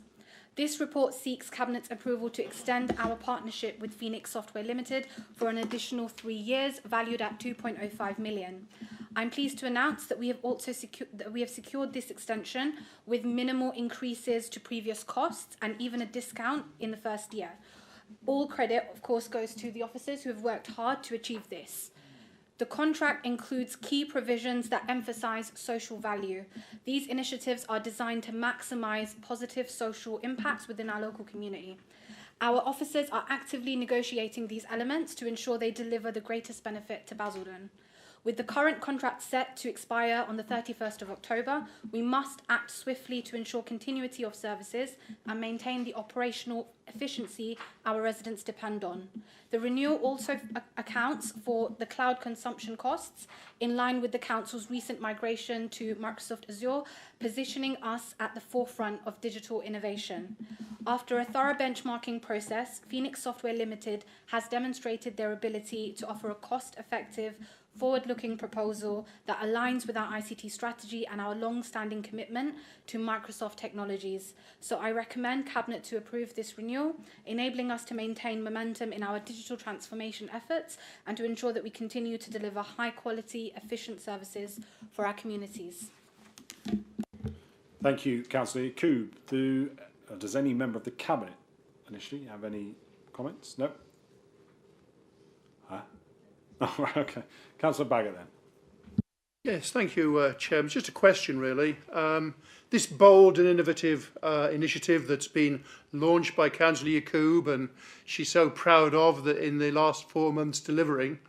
This report seeks Cabinet's approval to extend our partnership with Phoenix Software Limited for an additional 3 years, valued at £2.05 million. I'm pleased to announce that we have also secured this extension with minimal increases to previous costs and even a discount in the first year. All credit, of course, goes to the officers who have worked hard to achieve this. The contract includes key provisions that emphasise social value. These initiatives are designed to maximise positive social impacts within our local community. Our officers are actively negotiating these elements to ensure they deliver the greatest benefit to Basildon. With the current contract set to expire on the 31st of October, we must act swiftly to ensure continuity of services and maintain the operational efficiency our residents depend on. The renewal also accounts for the cloud consumption costs in line with the Council's recent migration to Microsoft Azure, positioning us at the forefront of digital innovation. After a thorough benchmarking process, Phoenix Software Limited has demonstrated their ability to offer a cost-effective, forward-looking proposal that aligns with our ICT strategy and our long-standing commitment to Microsoft technologies. So I recommend Cabinet to approve this renewal, enabling us to maintain momentum in our digital transformation efforts and to ensure that we continue to deliver high-quality, efficient services for our communities. Thank you, Councillor Yakub. Does any member of the Cabinet initially have any comments? No? Oh, right, okay. Councillor Baggott then. Yes, thank you, Chairman. Just a question, really. This bold and innovative initiative that's been launched by Councillor Yakub, and she's so proud of that in the last 4 months delivering.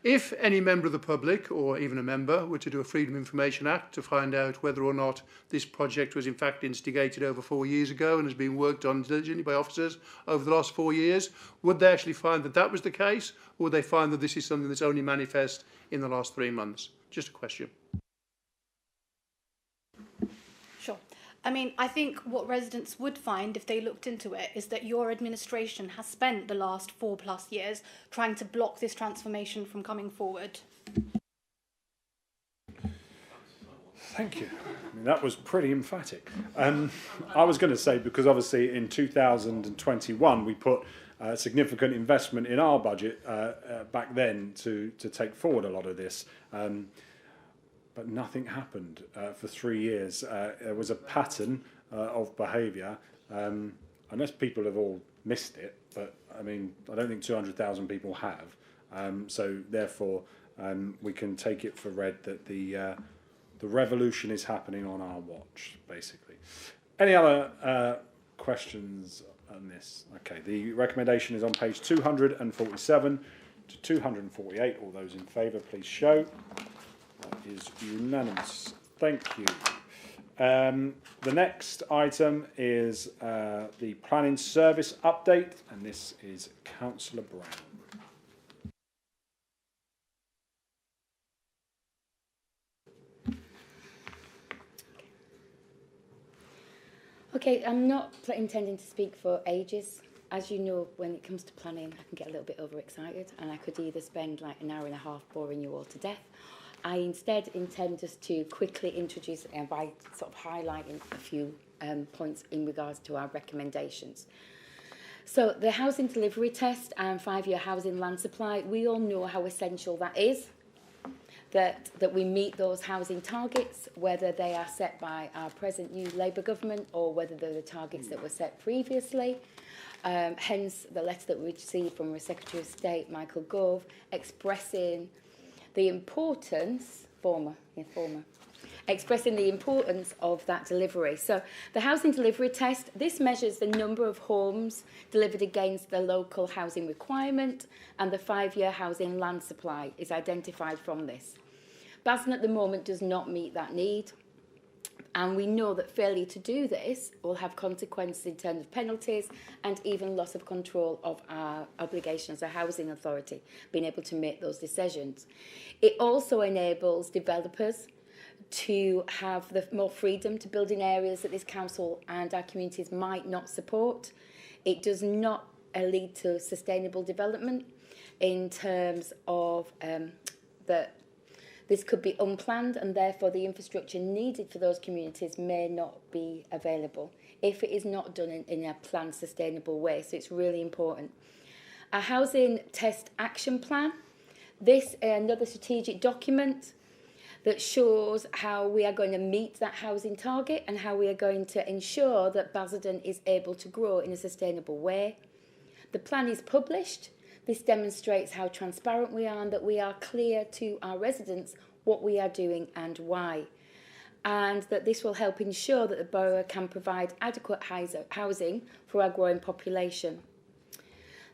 If any member of the public, or even a member, were to do a Freedom of Information Act to find out whether or not this project was in fact instigated over 4 years ago and has been worked on diligently by officers over the last 4 years, would they actually find that that was the case, or would they find that this is something that's only manifest in the last 3 months? Just a question. Sure. I mean, I think what residents would find if they looked into it is that your administration has spent the last 4+ years trying to block this transformation from coming forward. Thank you. I mean, that was pretty emphatic. I was going to say, because obviously in 2021 we put significant investment in our budget back then to take forward a lot of this. But nothing happened for 3 years. There was a pattern of behaviour, unless people have all missed it, but I mean, I don't think 200,000 people have. So therefore, we can take it for read that the revolution is happening on our watch, basically. Any other questions on this? Okay, the recommendation is on page 247 to 248. All those in favour, please show. That is unanimous. Thank you. The next item is the planning service update, and this is Councillor Brown. Okay, I'm not intending to speak for ages. As you know, when it comes to planning, I can get a little bit overexcited, and I could either spend like an hour and a half boring you all to death. I instead intend just to quickly introduce by sort of highlighting a few points in regards to our recommendations. So the housing delivery test and 5-year housing land supply, we all know how essential that is, that we meet those housing targets, whether they are set by our present new Labour government or whether they're the targets that were set previously. Hence the letter that we received from the Secretary of State, Michael Gove, expressing the importance, expressing the importance of that delivery. So the housing delivery test, this measures the number of homes delivered against the local housing requirement, and the 5-year housing land supply is identified from this. Basildon at the moment does not meet that need, and we know that failure to do this will have consequences in terms of penalties and even loss of control of our obligations as a housing authority, being able to make those decisions. It also enables developers to have the more freedom to build in areas that this council and our communities might not support. It does not lead to sustainable development in terms of that this could be unplanned, and therefore the infrastructure needed for those communities may not be available if it is not done in a planned, sustainable way. So it's really important. Our housing test action plan, this is another strategic document that shows how we are going to meet that housing target and how we are going to ensure that Basildon is able to grow in a sustainable way. The plan is published. This demonstrates how transparent we are and that we are clear to our residents what we are doing and why. And that this will help ensure that the borough can provide adequate housing for our growing population.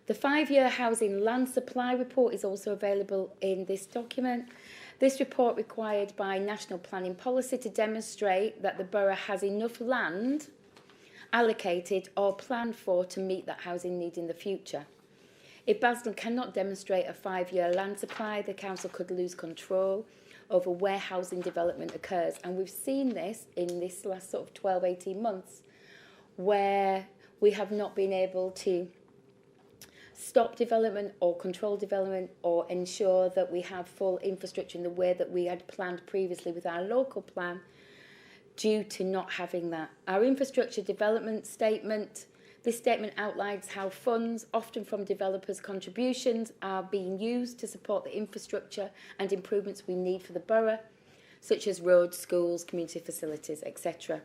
The 5-year housing land supply report is also available in this document. This report required by national planning policy to demonstrate that the borough has enough land allocated or planned for to meet that housing need in the future. If Basildon cannot demonstrate a 5-year land supply, the council could lose control over where housing development occurs. And we've seen this in this last sort of 12, 18 months, where we have not been able to stop development or control development or ensure that we have full infrastructure in the way that we had planned previously with our local plan due to not having that. Our infrastructure development statement, this statement outlines how funds, often from developers' contributions, are being used to support the infrastructure and improvements we need for the borough, such as roads, schools, community facilities, etc.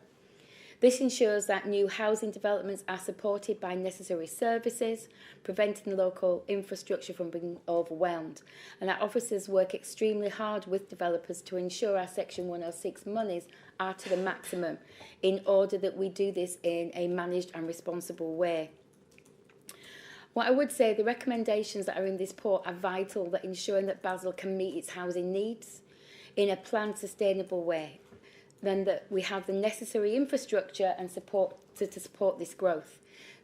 This ensures that new housing developments are supported by necessary services, preventing the local infrastructure from being overwhelmed. And our officers work extremely hard with developers to ensure our Section 106 monies are to the maximum in order that we do this in a managed and responsible way. What I would say, the recommendations that are in this report are vital, that ensuring that Basildon can meet its housing needs in a planned, sustainable way. Then that we have the necessary infrastructure and support to support this growth.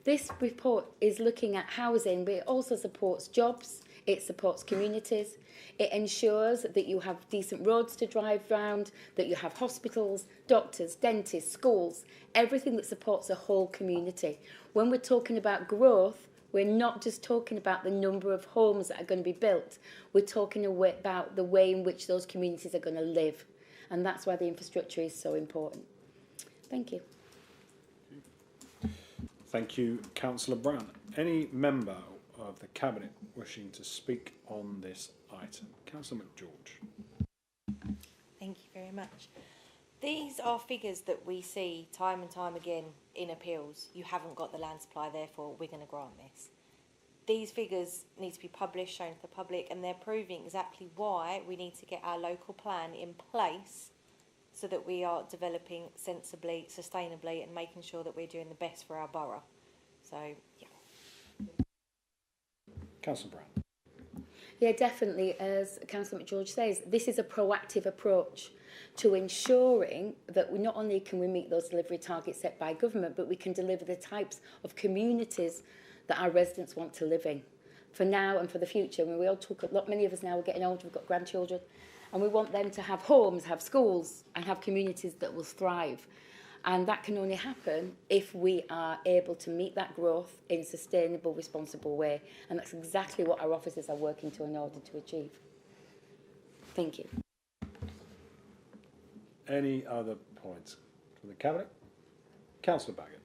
This report is looking at housing, but it also supports jobs, it supports communities, it ensures that you have decent roads to drive round, that you have hospitals, doctors, dentists, schools, everything that supports a whole community. When we're talking about growth, we're not just talking about the number of homes that are going to be built, we're talking about the way in which those communities are going to live. And that's why the infrastructure is so important. Thank you. Thank you, Councillor Brown. Any member of the Cabinet wishing to speak on this item? Councillor McGeorge. Thank you very much. These are figures that we see time and time again in appeals. You haven't got the land supply, therefore we're going to grant this. These figures need to be published, shown to the public, and they're proving exactly why we need to get our local plan in place so that we are developing sensibly, sustainably, and making sure that we're doing the best for our borough. So, yeah. Councillor Brown. Yeah, definitely. As Councillor McGeorge says, this is a proactive approach to ensuring that not only can we meet those delivery targets set by government, but we can deliver the types of communities that our residents want to live in for now and for the future. I mean, we all talk a lot, many of us now are getting older, we've got grandchildren, and we want them to have homes, have schools, and have communities that will thrive. And that can only happen if we are able to meet that growth in a sustainable, responsible way. And that's exactly what our officers are working to in order to achieve. Thank you. Any other points from the Cabinet? Councillor Baggett.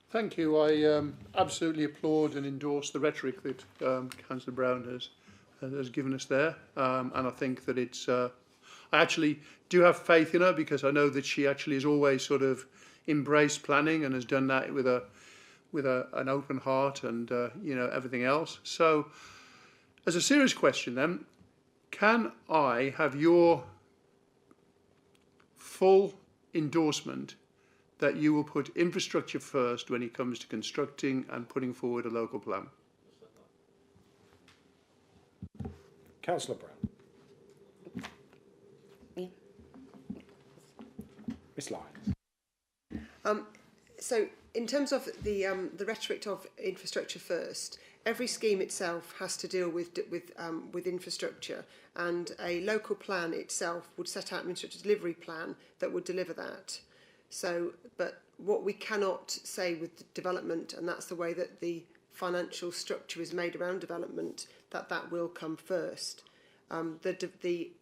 Thank you. I absolutely applaud and endorse the rhetoric that Councillor Brown has given us there. And I think that it's... I actually do have faith in her because I know that she actually has always sort of embraced planning and has done that with an open heart and you know, everything else. So, as a serious question, then, can I have your full endorsement that you will put infrastructure first when it comes to constructing and putting forward a local plan? Councillor Brown. Ms. Lyons. So, in terms of the rhetoric of infrastructure first, every scheme itself has to deal with infrastructure, and a local plan itself would set out an infrastructure delivery plan that would deliver that. So, but what we cannot say with development, and that's the way that the financial structure is made around development, that will come first.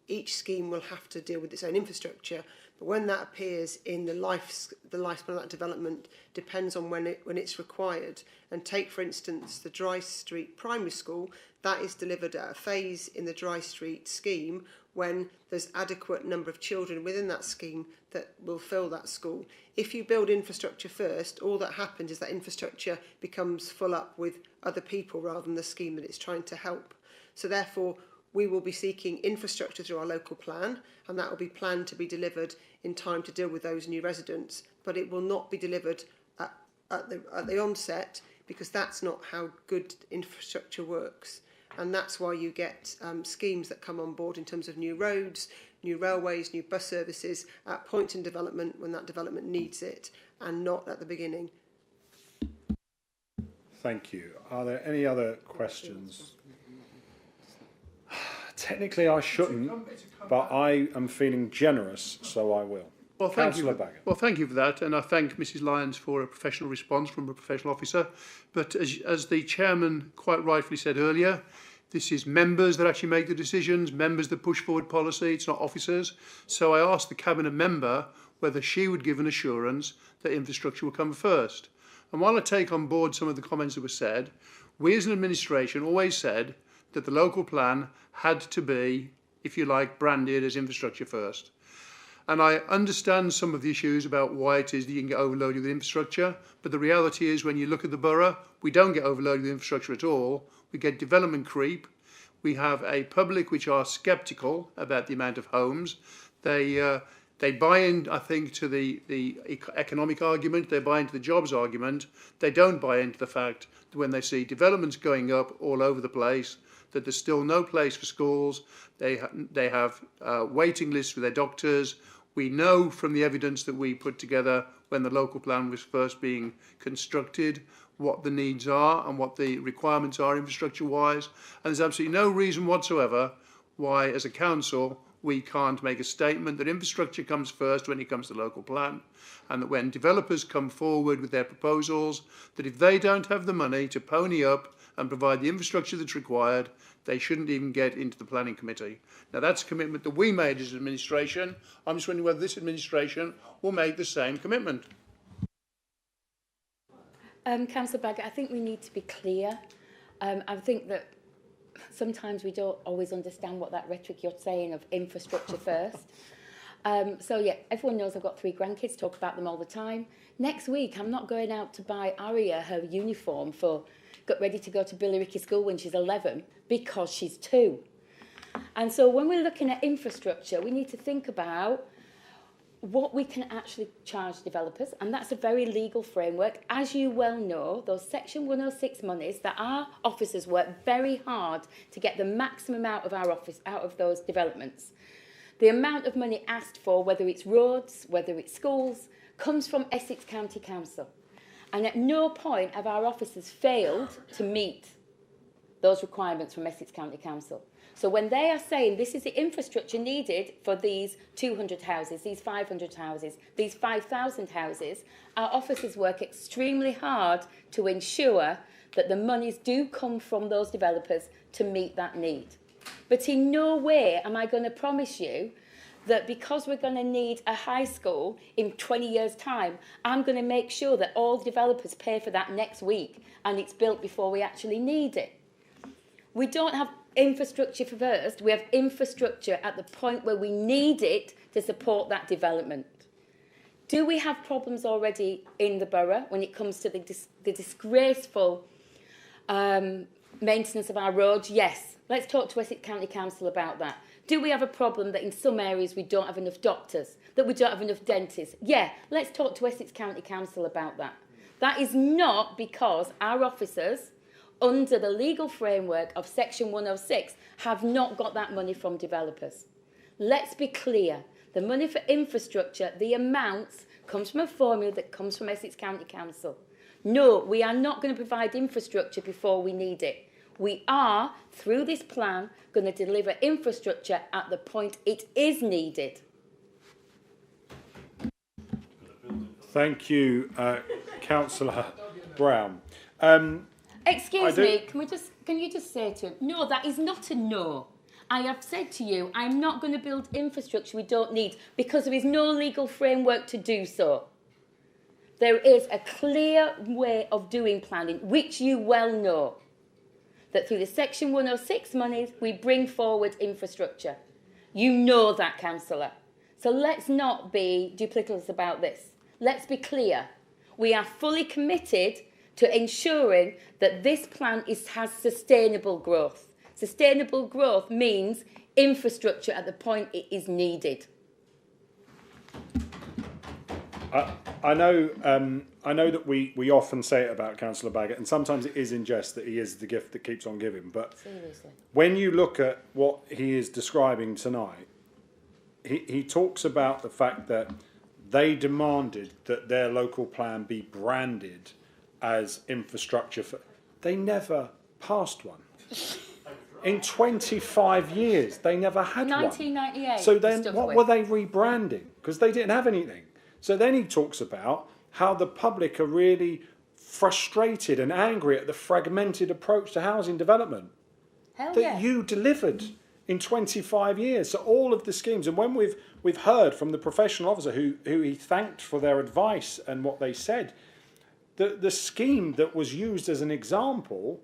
Each scheme will have to deal with its own infrastructure, but when that appears in the lifespan of that development depends on when it's required. And take, for instance, the Dry Street Primary School, that is delivered at a phase in the Dry Street scheme when there's adequate number of children within that scheme that will fill that school. If you build infrastructure first, all that happens is that infrastructure becomes full up with other people rather than the scheme that it's trying to help. So therefore, we will be seeking infrastructure through our local plan, and that will be planned to be delivered in time to deal with those new residents, but it will not be delivered at the onset, because that's not how good infrastructure works. And that's why you get schemes that come on board in terms of new roads, new railways, new bus services at points in development when that development needs it, and not at the beginning. Thank you. Are there any other questions? Technically, I shouldn't, but I am feeling generous, so I will. Well, thank you. Baggett. Well, thank you for that, and I thank Mrs. Lyons for a professional response from a professional officer. But as the chairman quite rightfully said earlier, this is members that actually make the decisions, members that push forward policy. It's not officers. So I asked the cabinet member whether she would give an assurance that infrastructure will come first. And while I take on board some of the comments that were said, we as an administration always said that the local plan had to be, if you like, branded as infrastructure first. And I understand some of the issues about why it is that you can get overloaded with infrastructure, but the reality is when you look at the borough, we don't get overloaded with infrastructure at all. We get development creep. We have a public which are sceptical about the amount of homes. They buy in, I think, to the economic argument. They buy into the jobs argument. They don't buy into the fact that when they see developments going up all over the place, that there's still no place for schools. They have waiting lists for their doctors. We know from the evidence that we put together when the local plan was first being constructed what the needs are and what the requirements are infrastructure-wise. And there's absolutely no reason whatsoever why, as a council, we can't make a statement that infrastructure comes first when it comes to local plan, and that when developers come forward with their proposals, that if they don't have the money to pony up and provide the infrastructure that's required, they shouldn't even get into the planning committee. Now, that's a commitment that we made as administration. I'm just wondering whether this administration will make the same commitment. Councillor Baggett, I think we need to be clear. I think that sometimes we don't always understand what that rhetoric you're saying of infrastructure first. So yeah, everyone knows I've got 3 grandkids, talk about them all the time. Next week, I'm not going out to buy Aria her uniform for get ready to go to Billericay School when she's 11 because she's 2. And so when we're looking at infrastructure, we need to think about what we can actually charge developers, and that's a very legal framework. As you well know, those Section 106 monies that our officers work very hard to get the maximum out of those developments. The amount of money asked for, whether it's roads, whether it's schools, comes from Essex County Council. And at no point have our officers failed to meet those requirements from Essex County Council. So when they are saying this is the infrastructure needed for these 200 houses, these 500 houses, these 5,000 houses, our officers work extremely hard to ensure that the monies do come from those developers to meet that need. But in no way am I going to promise you that because we're going to need a high school in 20 years' time, I'm going to make sure that all developers pay for that next week and it's built before we actually need it. We don't have infrastructure first, we have infrastructure at the point where we need it to support that development. Do we have problems already in the borough when it comes to the disgraceful maintenance of our roads? Yes. Let's talk to Essex County Council about that. Do we have a problem that in some areas we don't have enough doctors, that we don't have enough dentists? Yeah, let's talk to Essex County Council about that. That is not because our officers, under the legal framework of Section 106, have not got that money from developers. Let's be clear. The money for infrastructure, the amounts, comes from a formula that comes from Essex County Council. No, we are not going to provide infrastructure before we need it. We are, through this plan, going to deliver infrastructure at the point it is needed. Thank you, Councillor Brown. Excuse me, can you just say to him, no, that is not a no. I have said to you, I'm not going to build infrastructure we don't need because there is no legal framework to do so. There is a clear way of doing planning, which you well know, that through the Section 106 monies, we bring forward infrastructure. You know that, Councillor. So let's not be duplicitous about this. Let's be clear. We are fully committed to ensuring that this plan has sustainable growth. Sustainable growth means infrastructure at the point it is needed. I know that we often say it about Councillor Baggett, and sometimes it is in jest that he is the gift that keeps on giving. But seriously, when you look at what he is describing tonight, he talks about the fact that they demanded that their local plan be branded as infrastructure. They never passed one. In 25 years, they never had 1998. one. So then what were they rebranding? Because they didn't have anything. So then he talks about how the public are really frustrated and angry at the fragmented approach to housing development that you delivered in 25 years. So all of the schemes, and when we've heard from the professional officer who he thanked for their advice and what they said, the scheme that was used as an example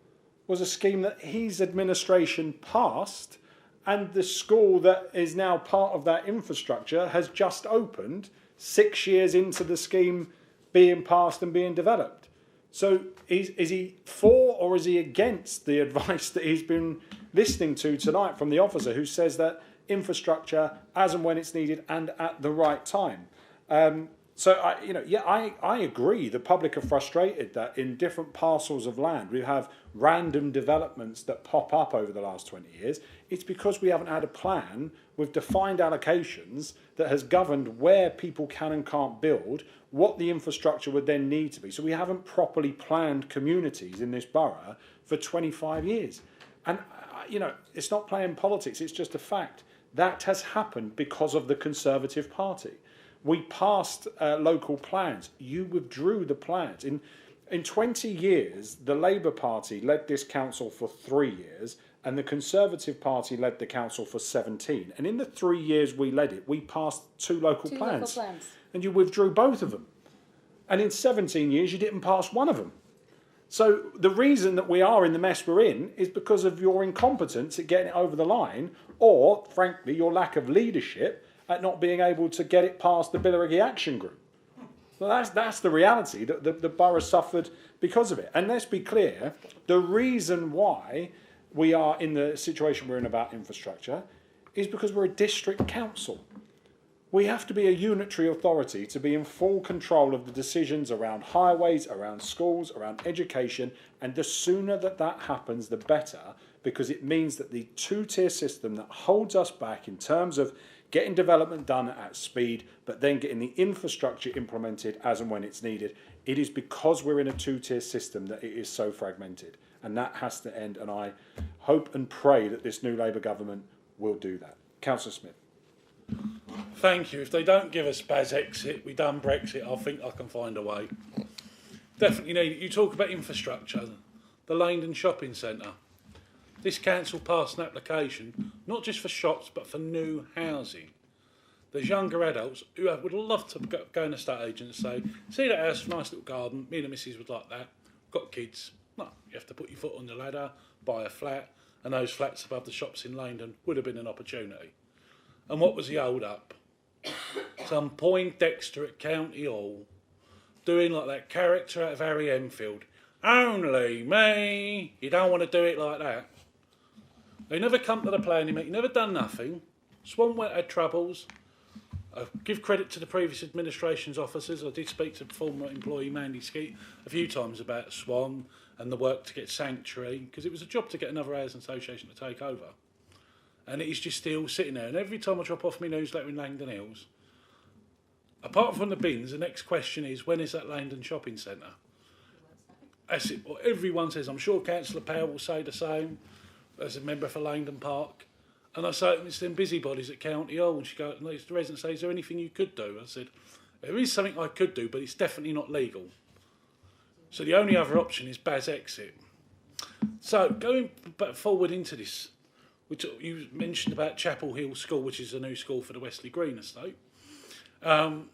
was a scheme that his administration passed, and the school that is now part of that infrastructure has just opened 6 years into the scheme being passed and being developed. So is he for or is he against the advice that he's been listening to tonight from the officer who says that infrastructure as and when it's needed and at the right time? I agree. The public are frustrated that in different parcels of land we have random developments that pop up over the last 20 years. It's because we haven't had a plan with defined allocations that has governed where people can and can't build, what the infrastructure would then need to be. So we haven't properly planned communities in this borough for 25 years. And, it's not playing politics, it's just a fact. That has happened because of the Conservative Party. We passed local plans. You withdrew the plans. In 20 years, the Labour Party led this council for 3 years, and the Conservative Party led the council for 17. And in the 3 years we led it, we passed two local plans. And you withdrew both of them. And in 17 years, you didn't pass one of them. So the reason that we are in the mess we're in is because of your incompetence at getting it over the line, or, frankly, your lack of leadership at not being able to get it past the Billericay Action Group. So that's the reality. The borough suffered because of it. And let's be clear, the reason why we are in the situation we're in about infrastructure is because we're a district council. We have to be a unitary authority to be in full control of the decisions around highways, around schools, around education, and the sooner that happens, the better, because it means that the two-tier system that holds us back in terms of getting development done at speed, but then getting the infrastructure implemented as and when it's needed, it is because we're in a two-tier system that it is so fragmented. And that has to end, and I hope and pray that this new Labour government will do that. Councillor Smith. Thank you. If they don't give us Baz exit, we done Brexit, I think I can find a way. Definitely need it. You talk about infrastructure, the Langdon Shopping Centre. This council passed an application, not just for shops, but for new housing. There's younger adults who would love to go in a estate agent and say, see that house, nice little garden, me and the missus would like that, got kids. No, you have to put your foot on the ladder, buy a flat, and those flats above the shops in Langdon would have been an opportunity. And what was the hold up? Some Poindexter at County Hall doing like that character out of Harry Enfield. Only me. You don't want to do it like that. They never come to the planning meeting, never done nothing. Swanwet had troubles. I give credit to the previous administration's officers. I did speak to former employee Mandy Skeet a few times about Swan and the work to get sanctuary, because it was a job to get another housing association to take over. And it is just still sitting there. And every time I drop off my newsletter in Langdon Hills, apart from the bins, the next question is, when is that Langdon Shopping Centre? That's it. Well, everyone says, I'm sure Councillor Powell will say the same as a member for Langdon Park. And I say, it's them busybodies at County Hall. And the resident says, is there anything you could do? I said, there is something I could do, but it's definitely not legal. So the only other option is Baz exit. So going back forward into this, which you mentioned about Chapel Hill School, which is a new school for the Wesley Green estate. And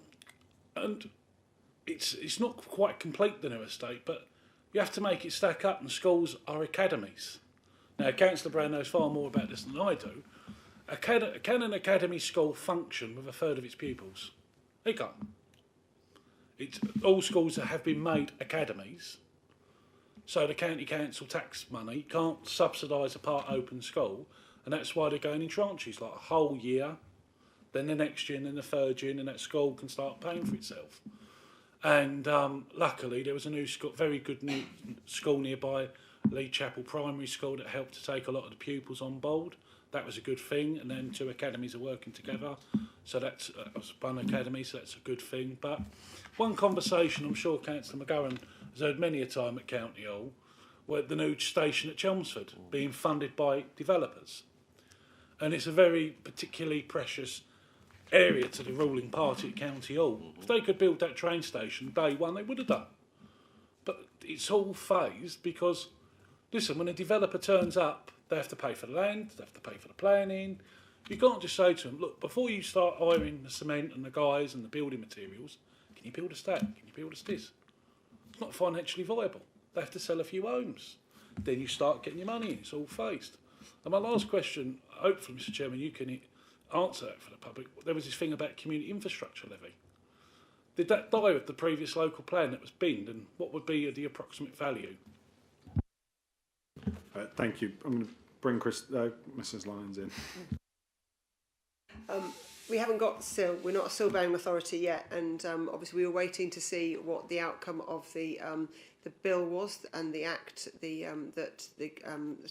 it's not quite complete, the new estate, but you have to make it stack up, and schools are academies. Now, Councillor Brown knows far more about this than I do. Can an academy school function with a third of its pupils? It can't. All schools that have been made academies, so the county council tax money can't subsidise a part-open school, and that's why they're going in tranches, like a whole year, then the next year, and then the third year, and then that school can start paying for itself. And luckily, there was a new school, very good new school nearby, Lee Chapel Primary School, that helped to take a lot of the pupils on board. That was a good thing, and then two academies are working together. So that's one academy, so that's a good thing. But one conversation, I'm sure Councillor McGowan has heard many a time at County Hall, where the new station at Chelmsford being funded by developers. And it's a very particularly precious area to the ruling party at County Hall. If they could build that train station day one, they would have done. But it's all phased because, listen, when a developer turns up, they have to pay for the land, they have to pay for the planning. You can't just say to them, look, before you start hiring the cement and the guys and the building materials, can you build us that? Can you build us this? It's not financially viable. They have to sell a few homes. Then you start getting your money in. It's all phased. And my last question, hopefully, Mr. Chairman, you can answer that for the public. There was this thing about community infrastructure levy. Did that die with the previous local plan that was binned, and what would be the approximate value? Thank you. I'm going to bring Mrs. Lyons in. We haven't got SIL. We're not a SIL-bearing authority yet, and obviously we were waiting to see what the outcome of the bill was and the act that the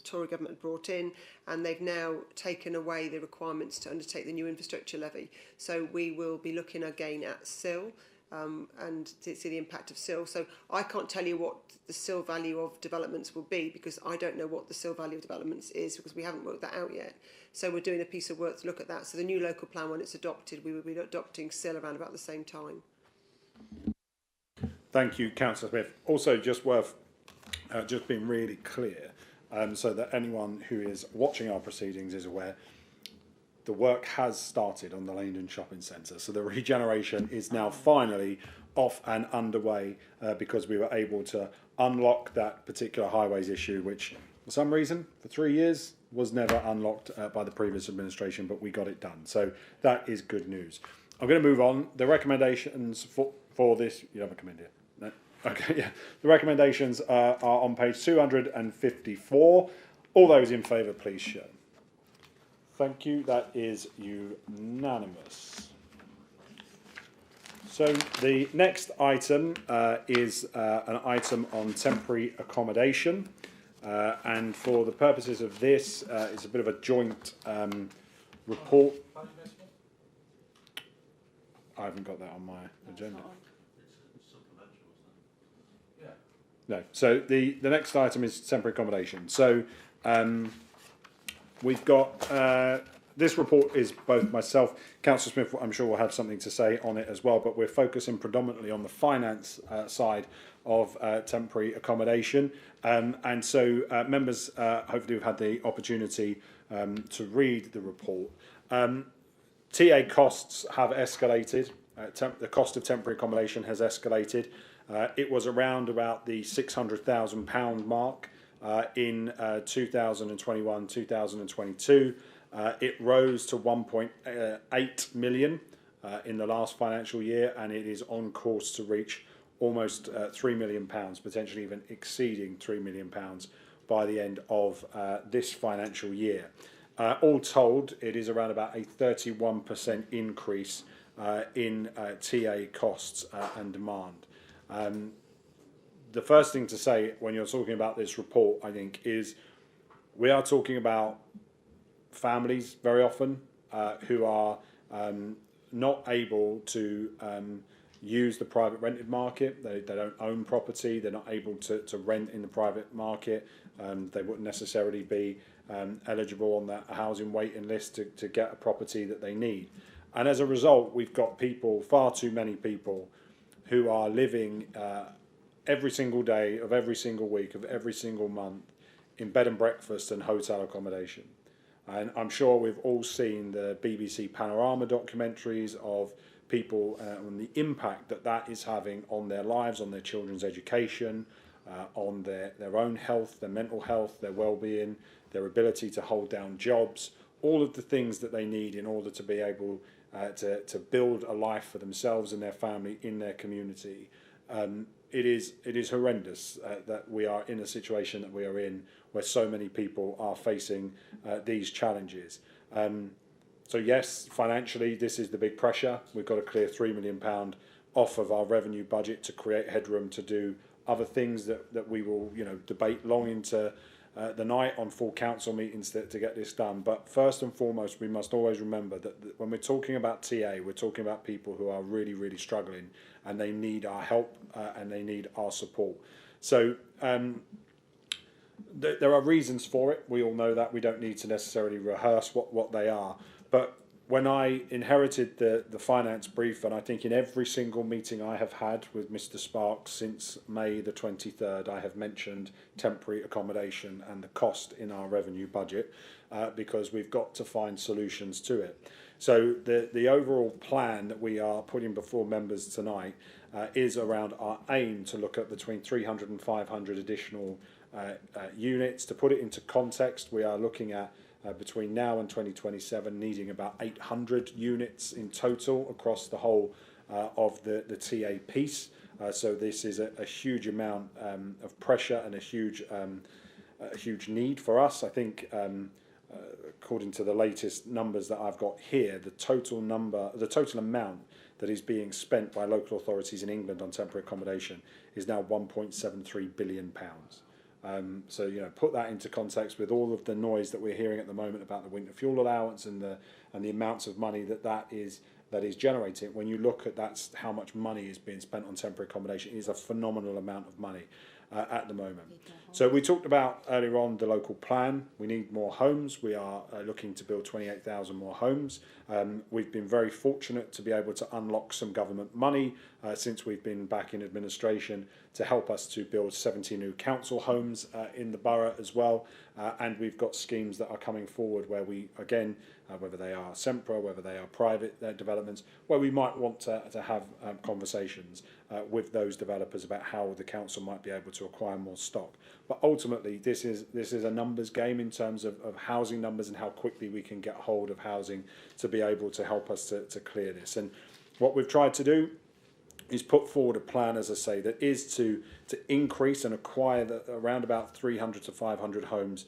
Tory government had brought in, and they've now taken away the requirements to undertake the new infrastructure levy. So we will be looking again at SIL and to see the impact of SIL. So I can't tell you what the SIL value of developments will be, because I don't know what the SIL value of developments is, because we haven't worked that out yet. So we're doing a piece of work to look at that. So the new local plan, when it's adopted, we will be adopting still around about the same time. Thank you, Councillor Smith. Also, just worth just being really clear, so that anyone who is watching our proceedings is aware, the work has started on the Langdon Shopping Centre. So the regeneration is now finally off and underway because we were able to unlock that particular highways issue, which for some reason, for 3 years, was never unlocked by the previous administration, but we got it done. So that is good news. I'm going to move on. The recommendations for this, you haven't come in here. No? Okay, yeah. The recommendations are on page 254. All those in favour, please show. Thank you. That is unanimous. So the next item is an item on temporary accommodation. And for the purposes of this, it's a bit of a joint report. I haven't got that on my agenda. No. So the next item is temporary accommodation. So we've got this report is both myself, Councillor Smith, I'm sure will have something to say on it as well, but we're focusing predominantly on the finance side of temporary accommodation. And so members hopefully have had the opportunity to read the report. TA costs have escalated. The cost of temporary accommodation has escalated. It was around about the £600,000 mark in 2021, 2022. It rose to 1.8 million in the last financial year, and it is on course to reach almost £3 million, potentially even exceeding £3 million by the end of this financial year. All told, it is around about a 31% increase in TA costs and demand. The first thing to say when you're talking about this report, I think, is we are talking about families very often who are not able to use the private rented market. They don't own property. They're not able to rent in the private market. They wouldn't necessarily be eligible on that housing waiting list to get a property that they need. And as a result, we've got people, far too many people, who are living every single day of every single week of every single month in bed and breakfast and hotel accommodation. And I'm sure we've all seen the BBC Panorama documentaries of people and the impact that that is having on their lives, on their children's education, on their own health, their mental health, their well-being, their ability to hold down jobs, all of the things that they need in order to be able to build a life for themselves and their family in their community. It is horrendous that we are in a situation that we are in where so many people are facing these challenges. So yes, financially, this is the big pressure. We've got to clear £3 million off of our revenue budget to create headroom to do other things that we will, debate long into the night on full council meetings to get this done. But first and foremost, we must always remember that when we're talking about TA, we're talking about people who are really, really struggling, and they need our help and they need our support. So there are reasons for it. We all know that. We don't need to necessarily rehearse what they are. But when I inherited the finance brief, and I think in every single meeting I have had with Mr. Sparks since May the 23rd, I have mentioned temporary accommodation and the cost in our revenue budget because we've got to find solutions to it. So the overall plan that we are putting before members tonight is around our aim to look at between 300 and 500 additional units. To put it into context, we are looking at between now and 2027 needing about 800 units in total across the whole of the TA piece. So this is a huge amount of pressure and a huge need for us. I think according to the latest numbers that I've got here, the total amount that is being spent by local authorities in England on temporary accommodation is now £1.73 billion. So put that into context with all of the noise that we're hearing at the moment about the winter fuel allowance and the amounts of money that is generating. When you look at that's how much money is being spent on temporary accommodation, it is a phenomenal amount of money. at the moment. So we talked about earlier on the local plan. We need more homes. We are looking to build 28,000 more homes. We've been very fortunate to be able to unlock some government money since we've been back in administration to help us to build 70 new council homes in the borough as well. And we've got schemes that are coming forward where we, again, whether they are Sempra, whether they are private developments, where we might want to have conversations with those developers about how the council might be able to acquire more stock. But ultimately, this is a numbers game in terms of housing numbers and how quickly we can get hold of housing to be able to help us to clear this. And what we've tried to do is put forward a plan, as I say, that is to increase and acquire around about 300 to 500 homes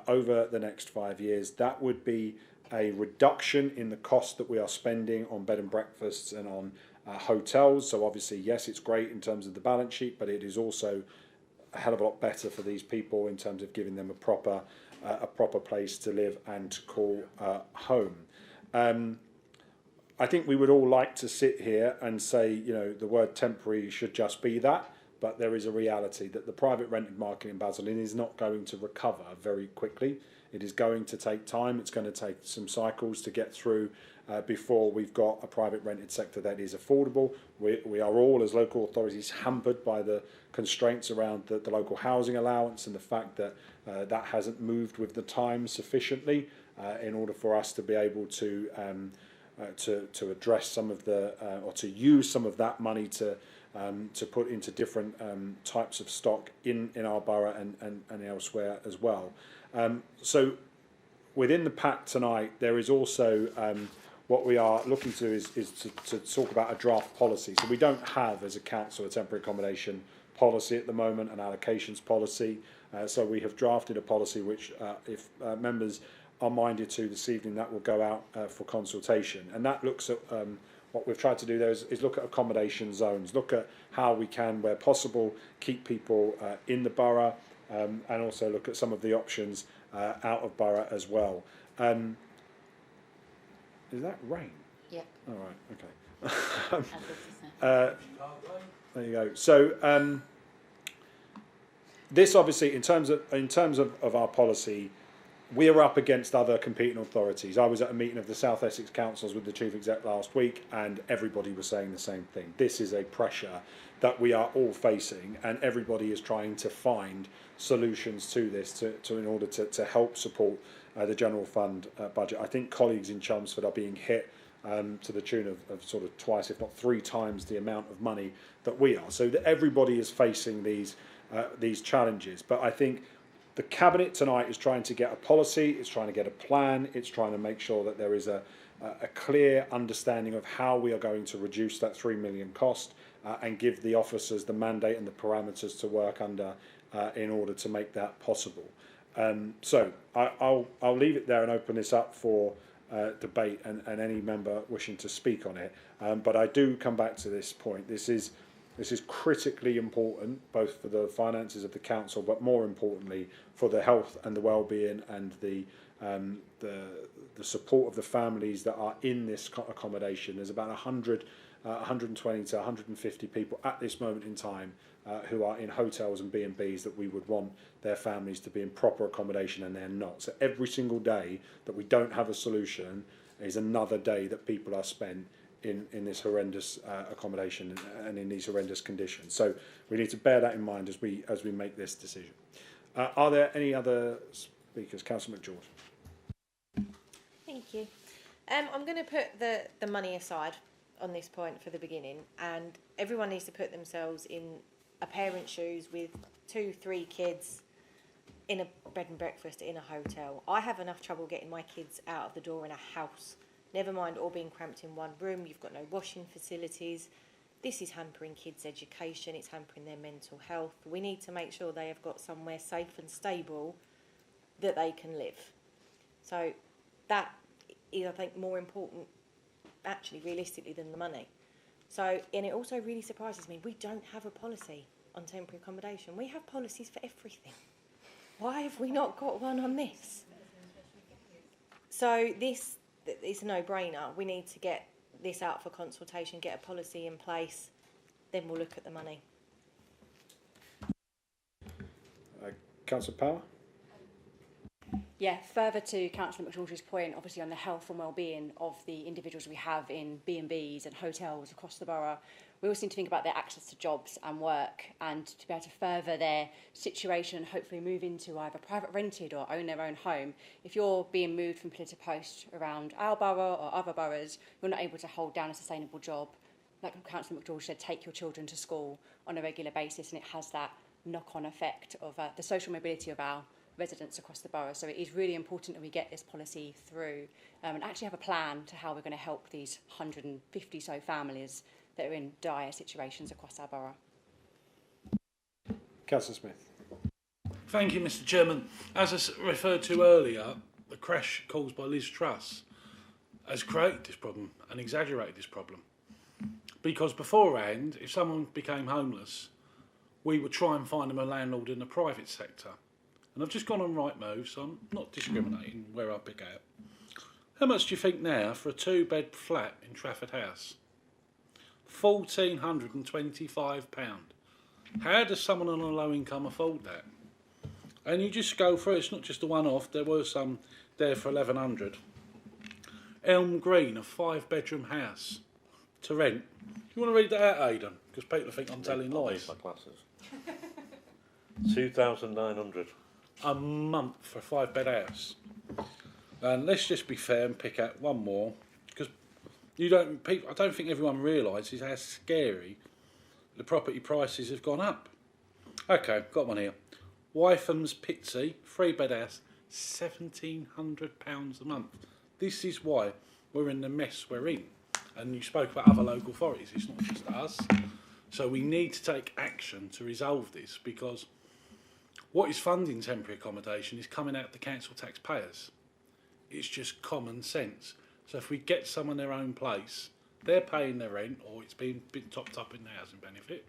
over the next 5 years. That would be a reduction in the cost that we are spending on bed and breakfasts and on hotels. So obviously, yes, it's great in terms of the balance sheet, but it is also a hell of a lot better for these people in terms of giving them a proper place to live and to call home. I think we would all like to sit here and say, you know, the word temporary should just be that, but there is a reality that the private rented market in Basildon is not going to recover very quickly. It is going to take time. It's going to take some cycles to get through before we've got a private rented sector that is affordable. We are all, as local authorities, hampered by the constraints around the local housing allowance and the fact that that hasn't moved with the times sufficiently in order for us to be able to address some of the or to use some of that money to put into different types of stock in our borough and elsewhere as well. So within the pack tonight, there is also what we are looking to is to talk about a draft policy. So we don't have, as a council, a temporary accommodation policy at the moment, an allocations policy. So we have drafted a policy which, if members are minded to this evening, that will go out for consultation. And that looks at what we've tried to do there is look at accommodation zones, look at how we can, where possible, keep people in the borough, and also look at some of the options out of borough as well. Is that rain? Yep. All right. Okay. There you go. So this obviously, in terms of our policy, we are up against other competing authorities. I was at a meeting of the South Essex councils with the chief exec last week, and everybody was saying the same thing. This is a pressure that we are all facing, and everybody is trying to find solutions to this in order to help support the general fund budget. I think colleagues in Chelmsford are being hit to the tune of sort of twice, if not three times, the amount of money that we are. So that everybody is facing these challenges. But I think the Cabinet tonight is trying to get a policy, it's trying to get a plan, it's trying to make sure that there is a clear understanding of how we are going to reduce that 3 million cost and give the officers the mandate and the parameters to work under in order to make that possible. So I'll leave it there and open this up for debate and any member wishing to speak on it. But I do come back to this point. This is critically important, both for the finances of the council, but more importantly for the health and the well-being and the support of the families that are in this accommodation. There's about 120 to 150 people at this moment in time who are in hotels and B&Bs that we would want their families to be in proper accommodation, and they're not. So every single day that we don't have a solution is another day that people are spent in this horrendous accommodation and in these horrendous conditions. So we need to bear that in mind as we make this decision. Are there any other speakers? Councillor McGeorge. Thank you. I'm going to put the money aside on this point for the beginning, and everyone needs to put themselves in a parent's shoes with 2-3 kids in a bed and breakfast in a hotel. I have enough trouble getting my kids out of the door in a house. Never mind all being cramped in one room. You've got no washing facilities. This is hampering kids' education. It's hampering their mental health. We need to make sure they have got somewhere safe and stable that they can live. So that is, I think, more important, actually, realistically, than the money. So, and it also really surprises me, we don't have a policy on temporary accommodation. We have policies for everything. Why have we not got one on this? So this is a no-brainer. We need to get this out for consultation, get a policy in place, then we'll look at the money. Councillor Power? Yeah, further to Councillor McGeorge's point, obviously on the health and well-being of the individuals we have in B&Bs and hotels across the borough, we also need to think about their access to jobs and work, and to be able to further their situation and hopefully move into either private rented or own their own home. If you're being moved from pillar to post around our borough or other boroughs, you're not able to hold down a sustainable job. Like Councillor McGeorge said, take your children to school on a regular basis, and it has that knock-on effect of the social mobility of our residents across the borough. So it is really important that we get this policy through and actually have a plan to how we're going to help these 150 so families that are in dire situations across our borough. Councillor Smith. Thank you, Mr. Chairman. As I referred to earlier, the crash caused by Liz Truss has created this problem and exaggerated this problem. Because beforehand, if someone became homeless, we would try and find them a landlord in the private sector. And I've just gone on Rightmove, so I'm not discriminating where I pick out. How much do you think now for a 2-bed flat in Trafford House? £1,425. How does someone on a low income afford that? And you just go through, it's not just a one-off, there were some there for 1,100. Elm Green, a 5-bedroom house to rent. You want to read that out, Aidan? Because people think I'm telling lies. My glasses. 2,900. A month for a 5-bed house. And let's just be fair and pick out one more, because I don't think everyone realises how scary the property prices have gone up. Okay, got one here. Wytham's Pitsea, 3-bed house, £1,700 a month. This is why we're in the mess we're in. And you spoke about other local authorities, it's not just us. So we need to take action to resolve this, because what is funding temporary accommodation is coming out of the council taxpayers. It's just common sense. So if we get someone their own place, they're paying their rent, or it's been topped up in the housing benefit.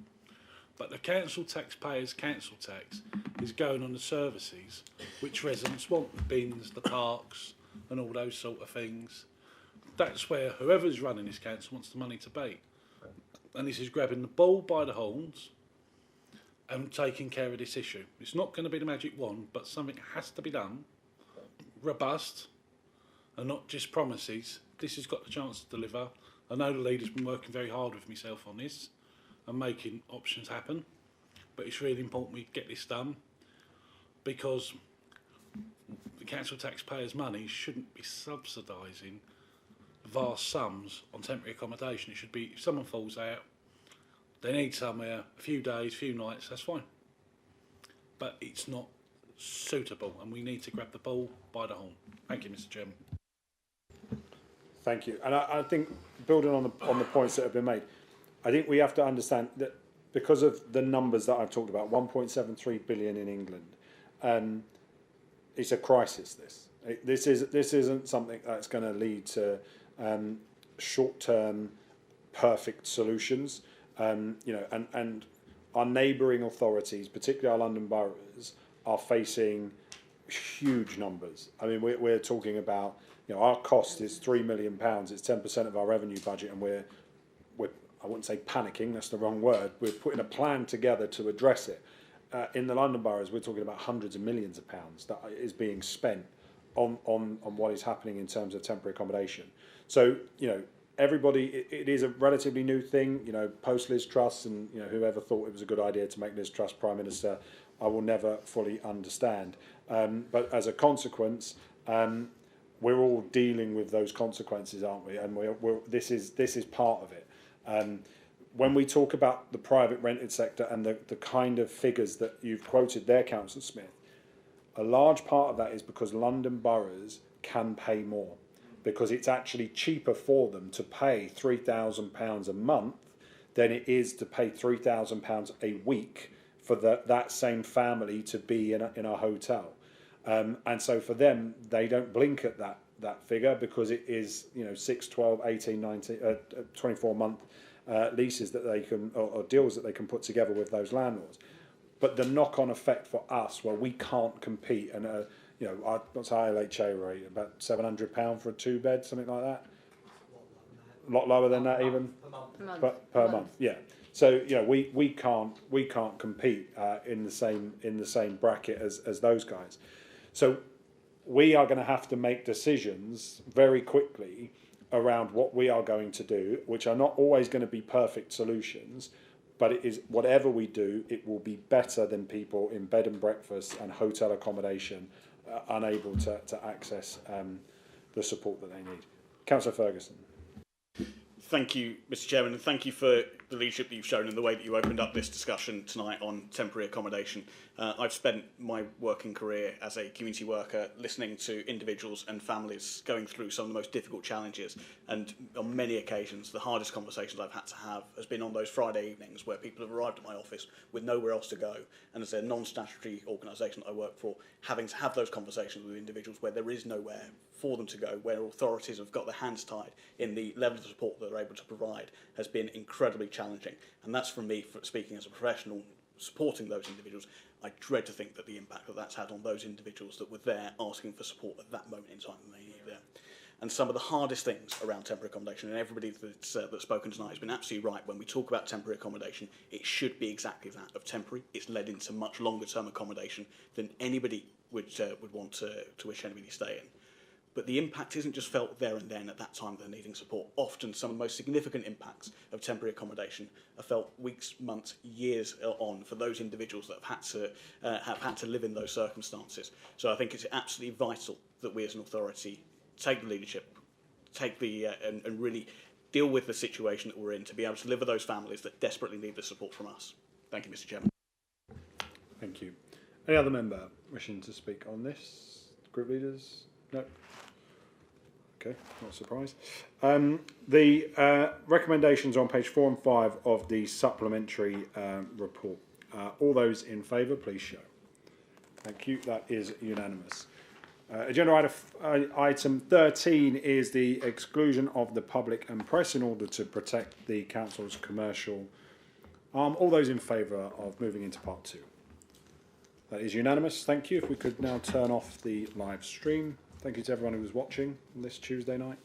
But the council taxpayers' council tax is going on the services which residents want, the bins, the parks, and all those sort of things. That's where whoever's running this council wants the money to be. And this is grabbing the bull by the horns and taking care of this issue. It's not going to be the magic wand, but something has to be done, robust, and not just promises. This has got the chance to deliver. I know the leader's been working very hard with myself on this and making options happen, but it's really important we get this done, because the council taxpayers' money shouldn't be subsidising vast sums on temporary accommodation. It should be, if someone falls out, they need somewhere, a few days, a few nights, that's fine. But it's not suitable, and we need to grab the bull by the horn. Thank you, Mr. Chairman. Thank you. And I think, building on the points that have been made, I think we have to understand that because of the numbers that I've talked about, 1.73 billion in England, it's a crisis. This isn't something that's going to lead to short-term perfect solutions. And our neighbouring authorities, particularly our London boroughs, are facing huge numbers. I mean, we're talking about, our cost is £3 million. It's 10% of our revenue budget, and we're I wouldn't say panicking. That's the wrong word. We're putting a plan together to address it. In the London boroughs, we're talking about hundreds of millions of pounds that is being spent on what is happening in terms of temporary accommodation. So, everybody, it is a relatively new thing, post Liz Truss, and whoever thought it was a good idea to make Liz Truss Prime Minister, I will never fully understand. But as a consequence, we're all dealing with those consequences, aren't we? And this is part of it. When we talk about the private rented sector and the kind of figures that you've quoted there, Councillor Smith, a large part of that is because London boroughs can pay more, because it's actually cheaper for them to pay £3,000 a month than it is to pay £3,000 a week for that same family to be in a hotel. And so for them, they don't blink at that figure, because it is 6, 12, 18, 19, 24 month leases that they can, or deals that they can put together with those landlords. But the knock-on effect for us, where we can't compete, and what's our LHA rate? About £700 for a 2-bed, something like that. A lot lower than that, even per month. Yeah. So we can't compete in the same bracket as those guys. So we are going to have to make decisions very quickly around what we are going to do, which are not always going to be perfect solutions, but it is whatever we do, it will be better than people in bed and breakfast and hotel accommodation unable to access the support that they need. Councillor Ferguson. Thank you, Mr. Chairman, and thank you for the leadership that you've shown and the way that you opened up this discussion tonight on temporary accommodation. I've spent my working career as a community worker listening to individuals and families going through some of the most difficult challenges, and on many occasions the hardest conversations I've had to have has been on those Friday evenings where people have arrived at my office with nowhere else to go, and as a non-statutory organisation that I work for, having to have those conversations with individuals where there is nowhere for them to go, where authorities have got their hands tied in the level of support that they're able to provide, has been incredibly challenging. And that's from me, speaking as a professional, supporting those individuals. I dread to think that the impact that that's had on those individuals that were there asking for support at that moment in time when they needed it. And some of the hardest things around temporary accommodation, and everybody that's spoken tonight has been absolutely right. When we talk about temporary accommodation, it should be exactly that, of temporary. It's led into much longer term accommodation than anybody would want to wish anybody to stay in. But the impact isn't just felt there and then at that time they're needing support. Often some of the most significant impacts of temporary accommodation are felt weeks, months, years on for those individuals that have had to live in those circumstances. So I think it's absolutely vital that we as an authority take the leadership, and really deal with the situation that we're in to be able to deliver those families that desperately need the support from us. Thank you, Mr. Chairman. Thank you. Any other member wishing to speak on this? Group leaders? No. Okay, not surprised. The recommendations on page 4 and 5 of the supplementary report. All those in favour, please show. Thank you. That is unanimous. Agenda item 13 is the exclusion of the public and press in order to protect the council's commercial arm. All those in favour of moving into part 2. That is unanimous. Thank you. If we could now turn off the live stream. Thank you to everyone who was watching on this Tuesday night.